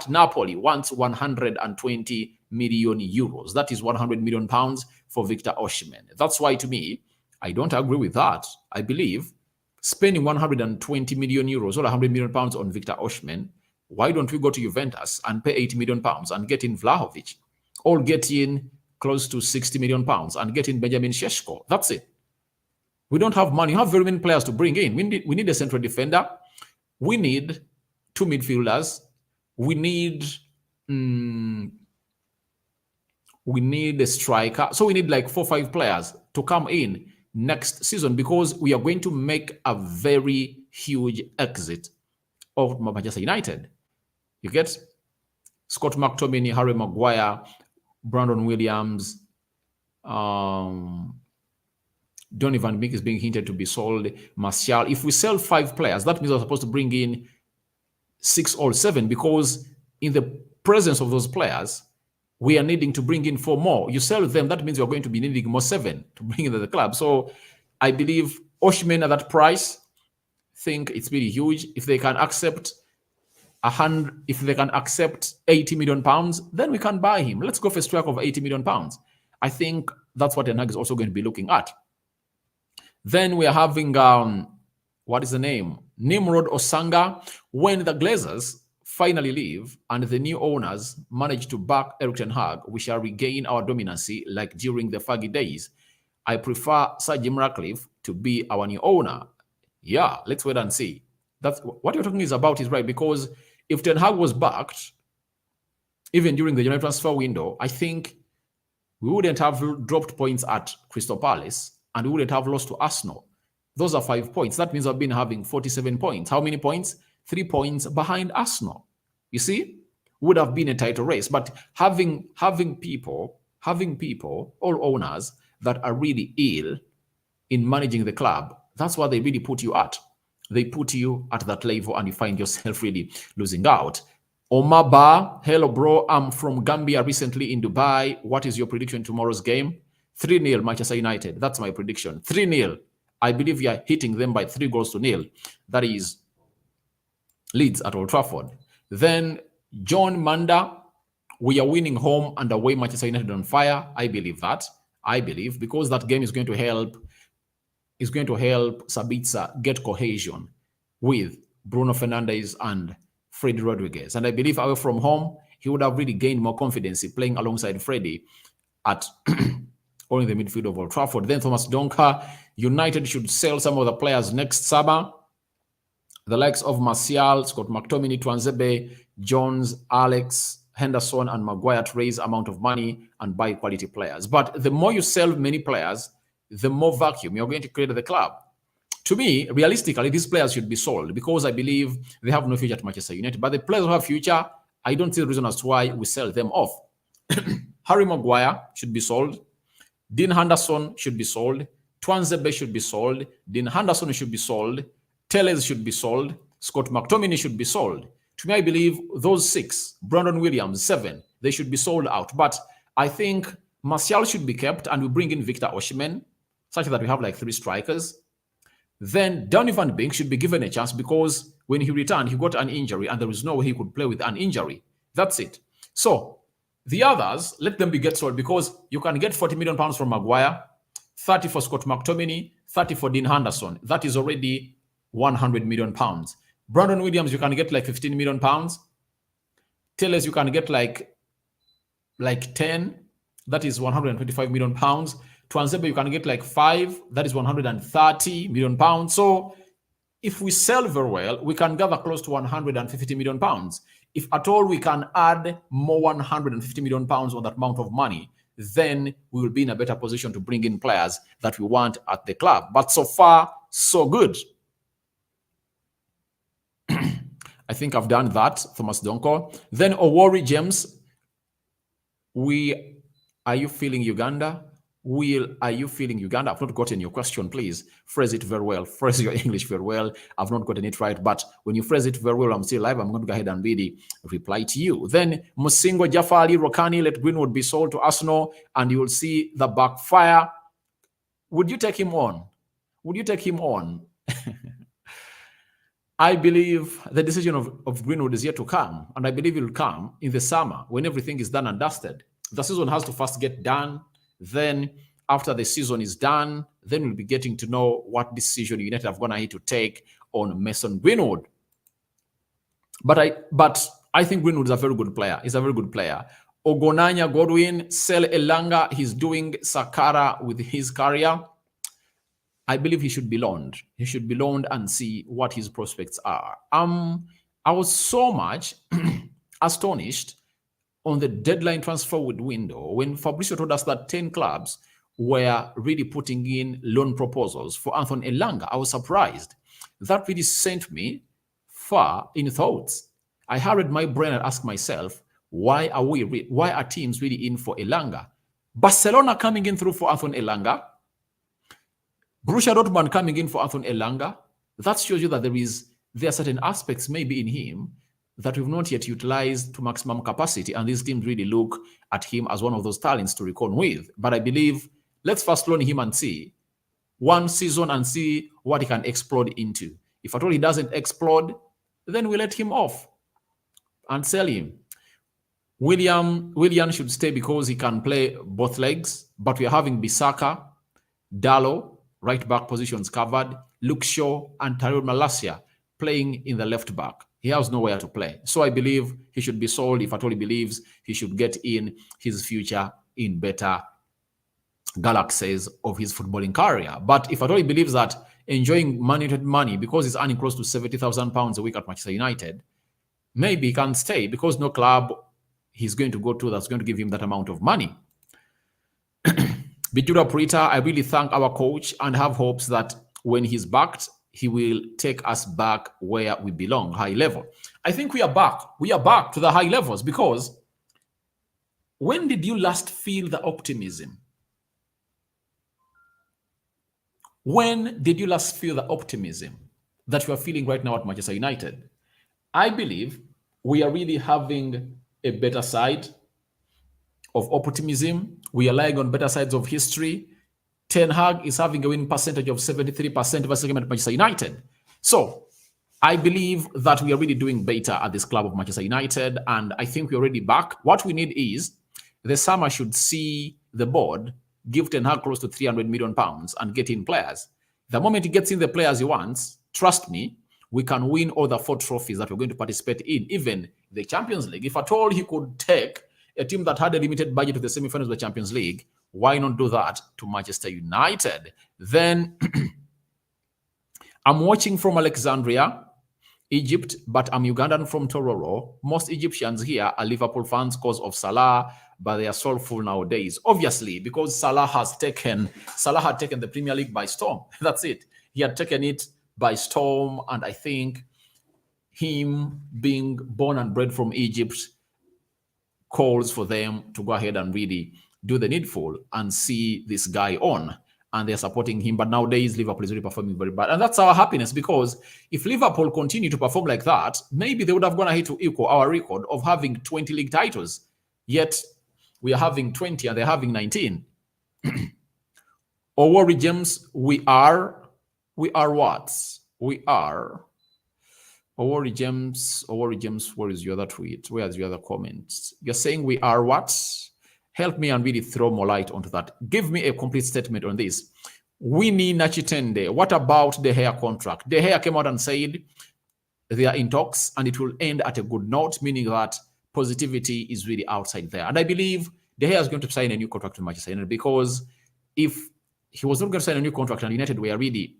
S1: Napoli wants 120 million euros. That is 100 million pounds for Victor Osimhen. That's why, to me, I don't agree with that. I believe spending 120 million euros or 100 million pounds on Victor Osimhen, why don't we go to Juventus and pay 80 million pounds and get in Vlahovic, or get in close to 60 million pounds and get in Benjamin Šeško? That's it. We don't have money. We have very many players to bring in. We need a central defender. We need 2 midfielders. We need a striker. So we need like 4 or 5 players to come in next season, because we are going to make a very huge exit of Manchester United. You get Scott McTominay, Harry Maguire, Brandon Williams, Donovan Mick is being hinted to be sold. Martial. If we sell 5 players, that means we're supposed to bring in 6 or 7, because in the presence of those players, we are needing to bring in 4 more. You sell them, that means you're going to be needing more 7 to bring into the club. So I believe Osimhen at that price, think it's really huge. If they can accept 80 million pounds, then we can buy him. Let's go for a strike of 80 million pounds. I think that's what Ten Hag is also going to be looking at. Then we are having what is the name? Nimrod Osanga. When the Glazers finally leave and the new owners manage to back Erik ten Hag, we shall regain our dominancy like during the Fergie days. I prefer Sir Jim Ratcliffe to be our new owner. Yeah, let's wait and see. That's what you're talking about is right, because if Ten Hag was backed, even during the January transfer window, I think we wouldn't have dropped points at Crystal Palace and we wouldn't have lost to Arsenal. Those are 5 points. That means I've been having 47 points. How many points? 3 points behind Arsenal. You see, would have been a title race. But having people, all owners that are really ill in managing the club, that's what they really put you at. They put you at that level and you find yourself really losing out. Omar Ba, hello bro, I'm from Gambia, recently in Dubai. What is your prediction tomorrow's game? 3-0 Manchester United. That's my prediction. 3-0. I believe we are hitting them by 3-0. That is Leeds at Old Trafford. Then John Manda, we are winning home and away. Manchester United on fire. I believe that. I believe because that game is going to help Sabitzer get cohesion with Bruno Fernandes and Freddie Rodriguez. And I believe away from home, he would have really gained more confidence playing alongside Freddie at or in the midfield of Old Trafford. Then Thomas Donker, United should sell some of the players next summer. the likes of Martial, Scott McTominay, Twanzebe, Jones, Alex, Henderson, and Maguire to raise amount of money and buy quality players. But the more you sell many players, the more vacuum you're going to create at the club. To me, realistically, these players should be sold because I believe they have no future at Manchester United. But the players who have future, I don't see the reason as to why we sell them off. Harry Maguire should be sold. Dean Henderson should be sold. Twanzebe should be sold. Dean Henderson should be sold. Telles should be sold. Scott McTominay should be sold. To me, I believe those 6, Brandon Williams, 7, they should be sold out. But I think Martial should be kept and we bring in Victor Osimhen, such that we have like 3 strikers. Then Donny van Beek should be given a chance because when he returned, he got an injury and there was no way he could play with an injury. That's it. So the others, let them be get sold because you can get £40 million from Maguire, 30 for Scott McTominay, 30 for Dean Henderson. That is already £100 million. Brandon Williams, you can get like £15 million. Tellers, you can get like 10. That is £125 million. Twanzebe, you can get like 5. That is £130 million. So if we sell very well, we can gather close to £150 million. If at all we can add more £150 million on that amount of money, then we will be in a better position to bring in players that we want at the club. But so far, so good. I think I've done that, Thomas Donko. Then Owori James. Are you feeling Uganda? Are you feeling Uganda? I've not gotten your question. Please phrase it very well. Phrase your English very well. I've not gotten it right. But when you phrase it very well, I'm still live. I'm going to go ahead and really reply to you. Then Musingo Jafari Rokani, let Greenwood be sold to Arsenal and you will see the backfire. Would you take him on? Would you take him on? I believe the decision of Greenwood is yet to come, and I believe it will come in the summer when everything is done and dusted. The season has to first get done. Then after the season is done, then we'll be getting to know what decision United have going to need to take on Mason Greenwood. But I think Greenwood is a very good player. He's a very good player. Ogonanya Godwin, Sel Elanga, he's doing Sakara with his career. I believe he should be loaned. He should be loaned and see what his prospects are. I was so much astonished on the deadline transfer window when Fabrizio told us that 10 clubs were really putting in loan proposals for Anthony Elanga. I was surprised. That really sent me far in thoughts. I hurried my brain and asked myself, why are teams really in for Elanga? Barcelona coming in through for Anthony Elanga. Borussia Dortmund coming in for Anthony Elanga. That shows you that there are certain aspects maybe in him that we've not yet utilized to maximum capacity, and these teams really look at him as one of those talents to reckon with. But I believe let's first loan him and see one season and see what he can explode into. If at all he doesn't explode, then we let him off and sell him. Willian should stay because he can play both legs, but we are having Bissaka, Dallo, right back positions covered, Luke Shaw and Tyrone Malacia playing in the left back. He has nowhere to play. So I believe he should be sold. If at all he believes he should get in his future in better galaxies of his footballing career. But if at all he believes that enjoying money because he's earning close to £70,000 a week at Manchester United, maybe he can stay because no club he's going to go to that's going to give him that amount of money. Bitura Prita, I really thank our coach and have hopes that when he's backed, he will take us back where we belong, high level. I think we are back. We are back to the high levels because when did you last feel the optimism? When did you last feel the optimism that you are feeling right now at Manchester United? I believe we are really having a better side of optimism. We are lying on better sides of history. Ten Hag is having a winning percentage of 73% versus Manchester United. So I believe that we are really doing better at this club of Manchester United, and I think we're already back. What we need is the summer should see the board give Ten Hag close to £300 million and get in players. The moment he gets in the players he wants, trust me, we can win all the 4 trophies that we're going to participate in, even the Champions League. If at all he could take a team that had a limited budget to the semi-finals of the Champions League, why not do that to Manchester United? Then I'm watching from Alexandria. Egypt, but I'm Ugandan from Tororo. Most Egyptians here are Liverpool fans because of Salah, but they are soulful nowadays. Obviously, because Salah had taken the Premier League by storm. That's it. He had taken it by storm, and I think him being born and bred from Egypt calls for them to go ahead and really do the needful and see this guy on. And they're supporting him. But nowadays, Liverpool is really performing very bad. And that's our happiness, because if Liverpool continue to perform like that, maybe they would have gone ahead to equal our record of having 20 league titles. Yet we are having 20 and they're having 19. Owori James, we are what? We are. Owori James, where is your other tweet? Where's your other comment? You're saying we are what? Help me and really throw more light onto that. Give me a complete statement on this. Winnie Nachitende, what about the hair contract? The hair came out and said they are in talks and it will end at a good note, meaning that positivity is really outside there. And I believe the hair is going to sign a new contract with Manchester United, because if he was not going to sign a new contract and United were really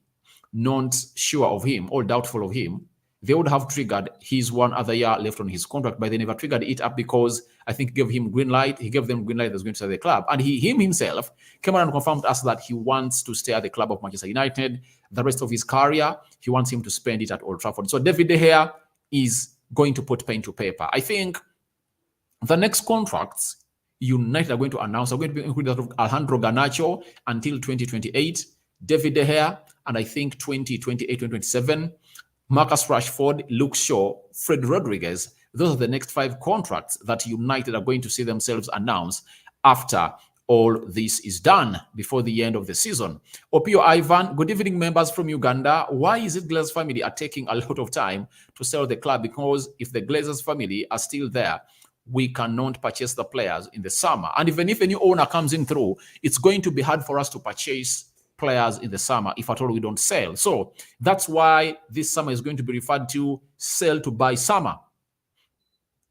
S1: not sure of him or doubtful of him, they would have triggered his 1 other year left on his contract, but they never triggered it up, because I think gave him green light. He gave them green light that's going to stay at the club. And him himself came out and confirmed to us that he wants to stay at the club of Manchester United. The rest of his career, he wants him to spend it at Old Trafford. So David De Gea is going to put pen to paper. I think the next contracts United are going to announce are going to be including that of Alejandro Garnacho until 2028, David De Gea, and I think 2028, 2027. Marcus Rashford, Luke Shaw, Fred Rodriguez. Those are the next 5 contracts that United are going to see themselves announce after all this is done, before the end of the season. Opio Ivan, good evening, members from Uganda. Why is it Glazers family are taking a lot of time to sell the club? Because if the Glazers family are still there, we cannot purchase the players in the summer. And even if a new owner comes in through, it's going to be hard for us to purchase players in the summer if at all we don't sell. So that's why this summer is going to be referred to sell to buy summer.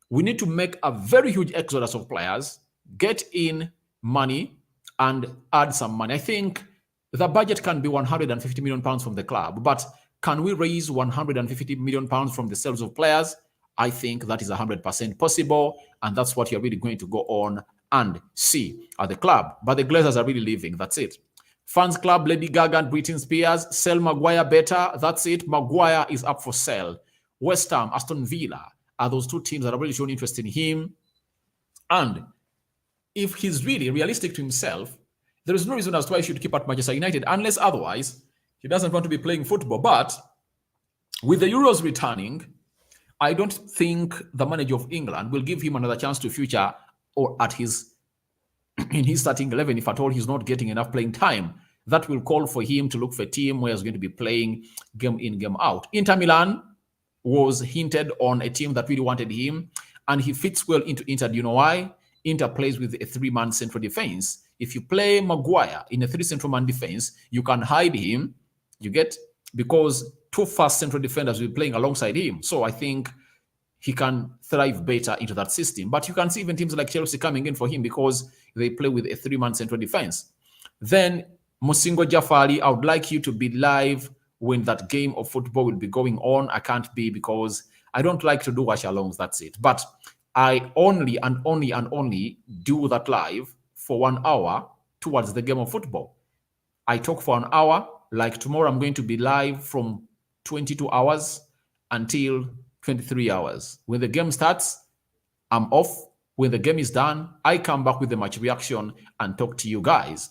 S1: We need to make a very huge exodus of players, get in money and add some money. I think the budget can be 150 million pounds from the club, but can we raise 150 million pounds from the sales of players? I think that is 100% possible, and that's what you're really going to go on and see at the club. But the Glazers are really leaving. That's it. Fans Club, Lady Gaga and Britney Spears, sell Maguire better. That's it. Maguire is up for sale. West Ham, Aston Villa are those 2 teams that are really showing interest in him. And if he's really realistic to himself, there is no reason as to why he should keep at Manchester United, unless otherwise he doesn't want to be playing football. But with the Euros returning, I don't think the manager of England will give him another chance to feature or at his in his starting 11 if at all he's not getting enough playing time. That will call for him to look for a team where he's going to be playing game in, game out. Inter Milan was hinted on a team that really wanted him, and he fits well into Inter. Do you know why? Inter plays with a 3-man central defense. If you play Maguire in a 3 central man defense, you can hide him. You get, because 2 fast central defenders will be playing alongside him. So I think he can thrive better into that system. But you can see even teams like Chelsea coming in for him because they play with a 3-man central defense. Then Musingo Jafari, I would like you to be live when that game of football will be going on. I can't be because I don't like to do watch-alongs, that's it. But I only do that live for 1 hour towards the game of football. I talk for an hour. Like tomorrow, I'm going to be live from 22 hours until 23 hours. When the game starts, I'm off. When the game is done, I come back with the match reaction and talk to you guys.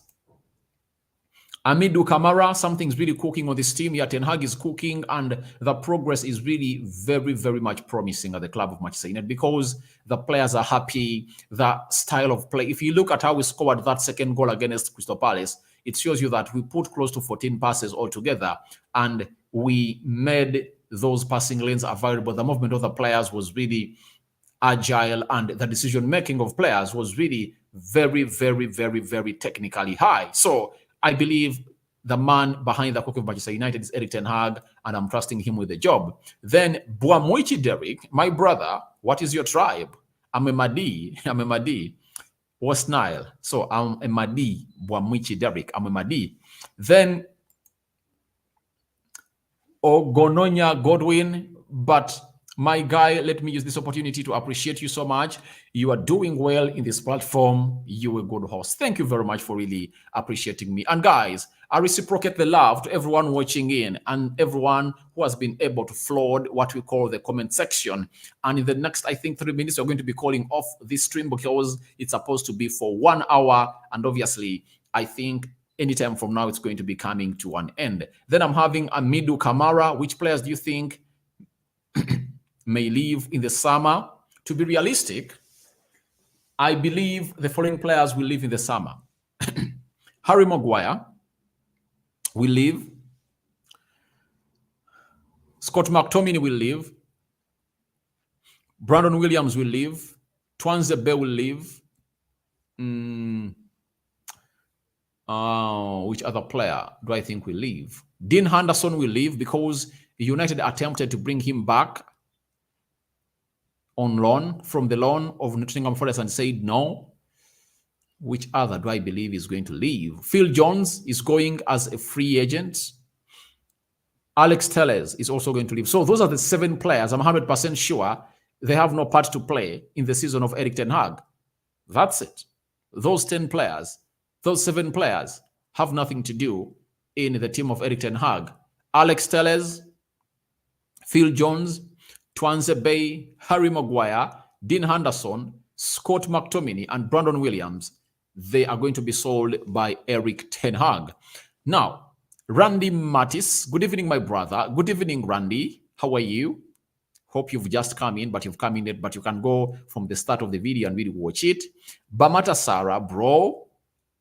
S1: Amidou Kamara, something's really cooking on this team here. Ten Hag is cooking, and the progress is really very, very much promising at the club of Manchester United because the players are happy. The style of play. If you look at how we scored that second goal against Crystal Palace, it shows you that we put close to 14 passes altogether, and we made those passing lanes available. The movement of the players was really agile, and the decision-making of players was really very, very, very, very technically high. So I believe the man behind the coach of Manchester United is Erik ten Hag, and I'm trusting him with the job. Then Buamuichi Derek, my brother, what is your tribe? I'm a Madi. I'm a Madi. West Nile. So I'm a Madi. Buamuichi Derek. I'm a Madi. Then Ogononya Godwin, But my guy, let me use this opportunity to appreciate you so much. You are doing well in this platform. You're a good host. Thank you very much for really appreciating me. And guys, I reciprocate the love to everyone watching in and everyone who has been able to flood what we call the comment section. And in the next, I think, 3 minutes, we're going to be calling off this stream because it's supposed to be for 1 hour. And obviously, I think anytime from now, it's going to be coming to an end. Then I'm having Amidu Kamara. Which players do you think may leave in the summer? To be realistic, I believe the following players will leave in the summer. Harry Maguire will leave. Scott McTominay will leave. Brandon Williams will leave. Twanzebe will leave. Which other player do I think will leave? Dean Henderson will leave because United attempted to bring him back on loan from the loan of Nottingham Forest and said no. Which other do I believe is going to leave? Phil Jones is going as a free agent. Alex Telles is also going to leave. So those are the 7 players. I'm 100% sure they have no part to play in the season of Erik ten Hag. That's it. Those 10 players, those 7 players have nothing to do in the team of Erik ten Hag. Alex Telles, Phil Jones, Twanzebe, Harry Maguire, Dean Henderson, Scott McTominay, and Brandon Williams, they are going to be sold by Erik ten Hag. Now, Randy Mattis, good evening, my brother. Good evening, Randy. How are you? Hope you've just come in, but you've come in late, but you can go from the start of the video and really watch it. Bamata Sarah, bro,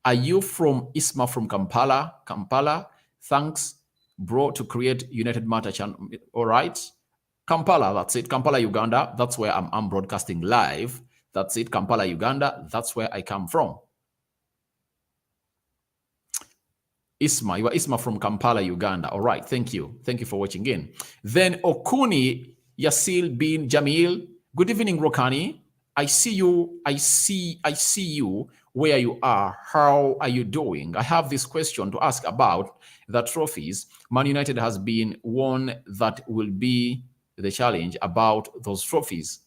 S1: are you from Isma from Kampala? Kampala, thanks, bro, to create United Matter channel. All right. Kampala, that's it. Kampala, Uganda, that's where I'm broadcasting live. That's it. Kampala, Uganda, that's where I come from. Isma, you are Isma from Kampala, Uganda. All right, thank you. Thank you for watching in. Then Okuni Yasil bin Jamil. Good evening, Rokani. I see you. I see you where you are. How are you doing? I have this question to ask about the trophies. Man United has been one that will be the challenge about those trophies.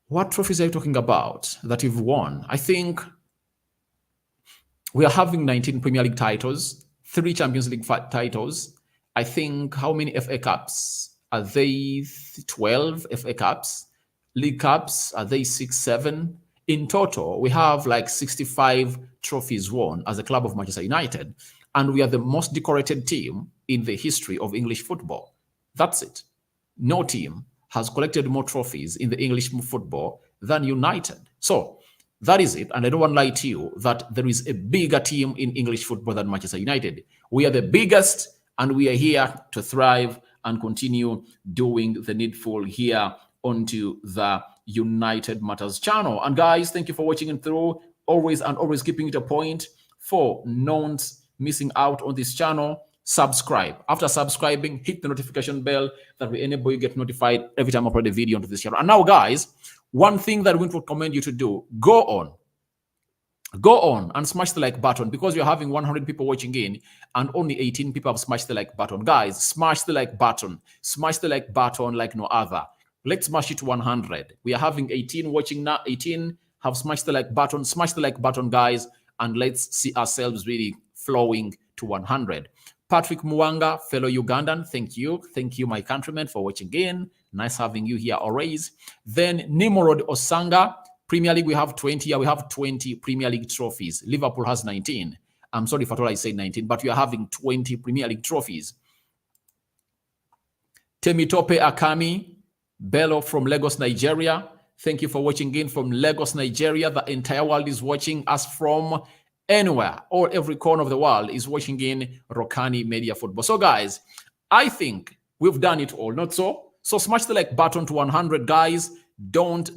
S1: What trophies are you talking about that you've won? I think we are having 19 Premier League titles, 3 Champions League titles. I think how many FA Cups? Are they 12 FA Cups? League Cups, are they 6, 7? In total, we have like 65 trophies won as a club of Manchester United. And we are the most decorated team in the history of English football. That's it. No team has collected more trophies in the English football than United. So that is it. And I don't want to lie to you that there is a bigger team in English football than Manchester United. We are the biggest, and we are here to thrive and continue doing the needful here onto the United Matters channel. And guys, thank you for watching it through. Always and always keeping it a point for not missing out on this channel. Subscribe. After subscribing, hit the notification bell that will enable you get notified every time I upload a video onto this channel. And now, guys, one thing that we would recommend you to do, go on and smash the like button, because you're having 100 people watching in and only 18 people have smashed the like button. Guys, smash the like button. Smash the like button like no other. Let's smash it to 100. We are having 18 watching now. 18 have smashed the like button. Smash the like button, guys, and let's see ourselves really flowing to 100. Patrick Mwanga, fellow Ugandan, thank you. Thank you, my countrymen, for watching in. Nice having you here always. Then Nimrod Osanga, Premier League, we have 20. We have 20 Premier League trophies. Liverpool has 19. I'm sorry if at all I say 19, but we are having 20 Premier League trophies. Temitope Akami, Bello from Lagos, Nigeria. Thank you for watching in from Lagos, Nigeria. The entire world is watching us from anywhere, or every corner of the world is watching in Rokani Media Football. So guys, I think we've done it all, not so? So smash the like button to 100, guys. Don't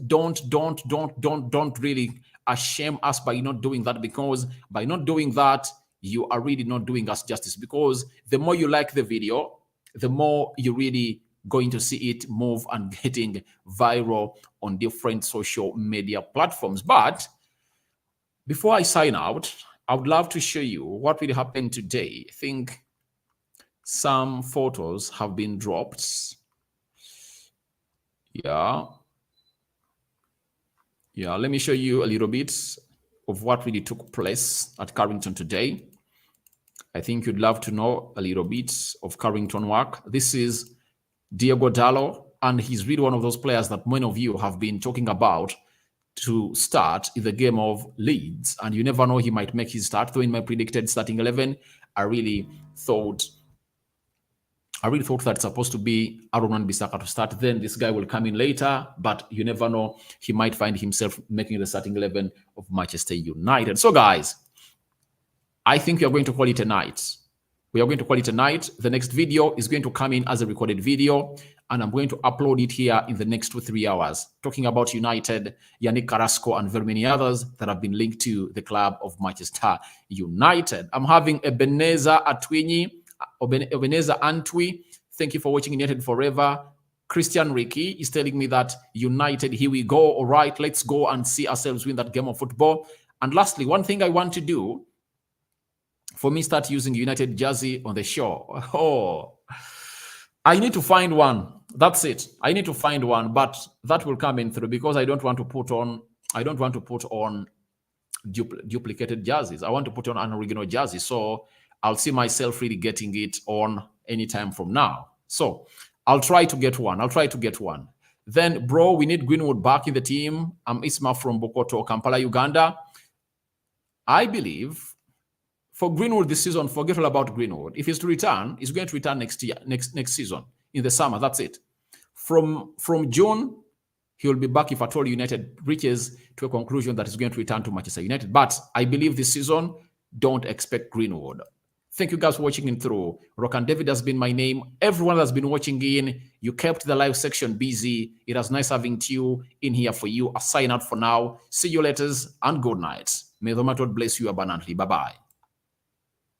S1: really shame us by not doing that, because by not doing that, you are really not doing us justice, because the more you like the video, the more you really going to see it move and getting viral on different social media platforms. But before I sign out, I would love to show you what really happened today. I think some photos have been dropped. Yeah. Let me show you a little bit of what really took place at Carrington today. I think you'd love to know a little bit of Carrington work. This is Diego Dallo, and he's really one of those players that many of you have been talking about to start in the game of Leeds, and you never know, he might make his start. Though in my predicted starting 11, I really thought that it's supposed to be Aaron Wan-Bissaka to start. Then this guy will come in later, but you never know, he might find himself making the starting 11 of Manchester United. So guys, I think we are going to call it a night. We are going to call it a night. The next video is going to come in as a recorded video, and I'm going to upload it here in the next 2-3 hours, talking about United, Yannick Carrasco, and very many others that have been linked to the club of Manchester United. I'm having Ebenezer Antwi. Thank you for watching United Forever. Christian Ricky is telling me that United, here we go. All right, let's go and see ourselves win that game of football. And lastly, one thing I want to do, for me, start using United jersey on the show. Oh, I need to find one. That's it. I need to find one, but that will come in through, because I don't want to put on duplicated jerseys. I want to put on an original jersey. So I'll see myself really getting it on anytime from now. So I'll try to get one. Then, bro, we need Greenwood back in the team. I'm Isma from Bokoto, Kampala, Uganda. I believe for Greenwood this season, forget all about Greenwood. If he's to return, he's going to return next season in the summer. That's it. From June, he will be back if at all United reaches to a conclusion that he's going to return to Manchester United. But I believe this season, don't expect Greenwood. Thank you guys for watching in through. Rokan David has been my name. Everyone that's been watching in, you kept the live section busy. It was nice having you in here for you. I'll sign out for now. See you later and good night. May the Lord bless you abundantly. Bye-bye.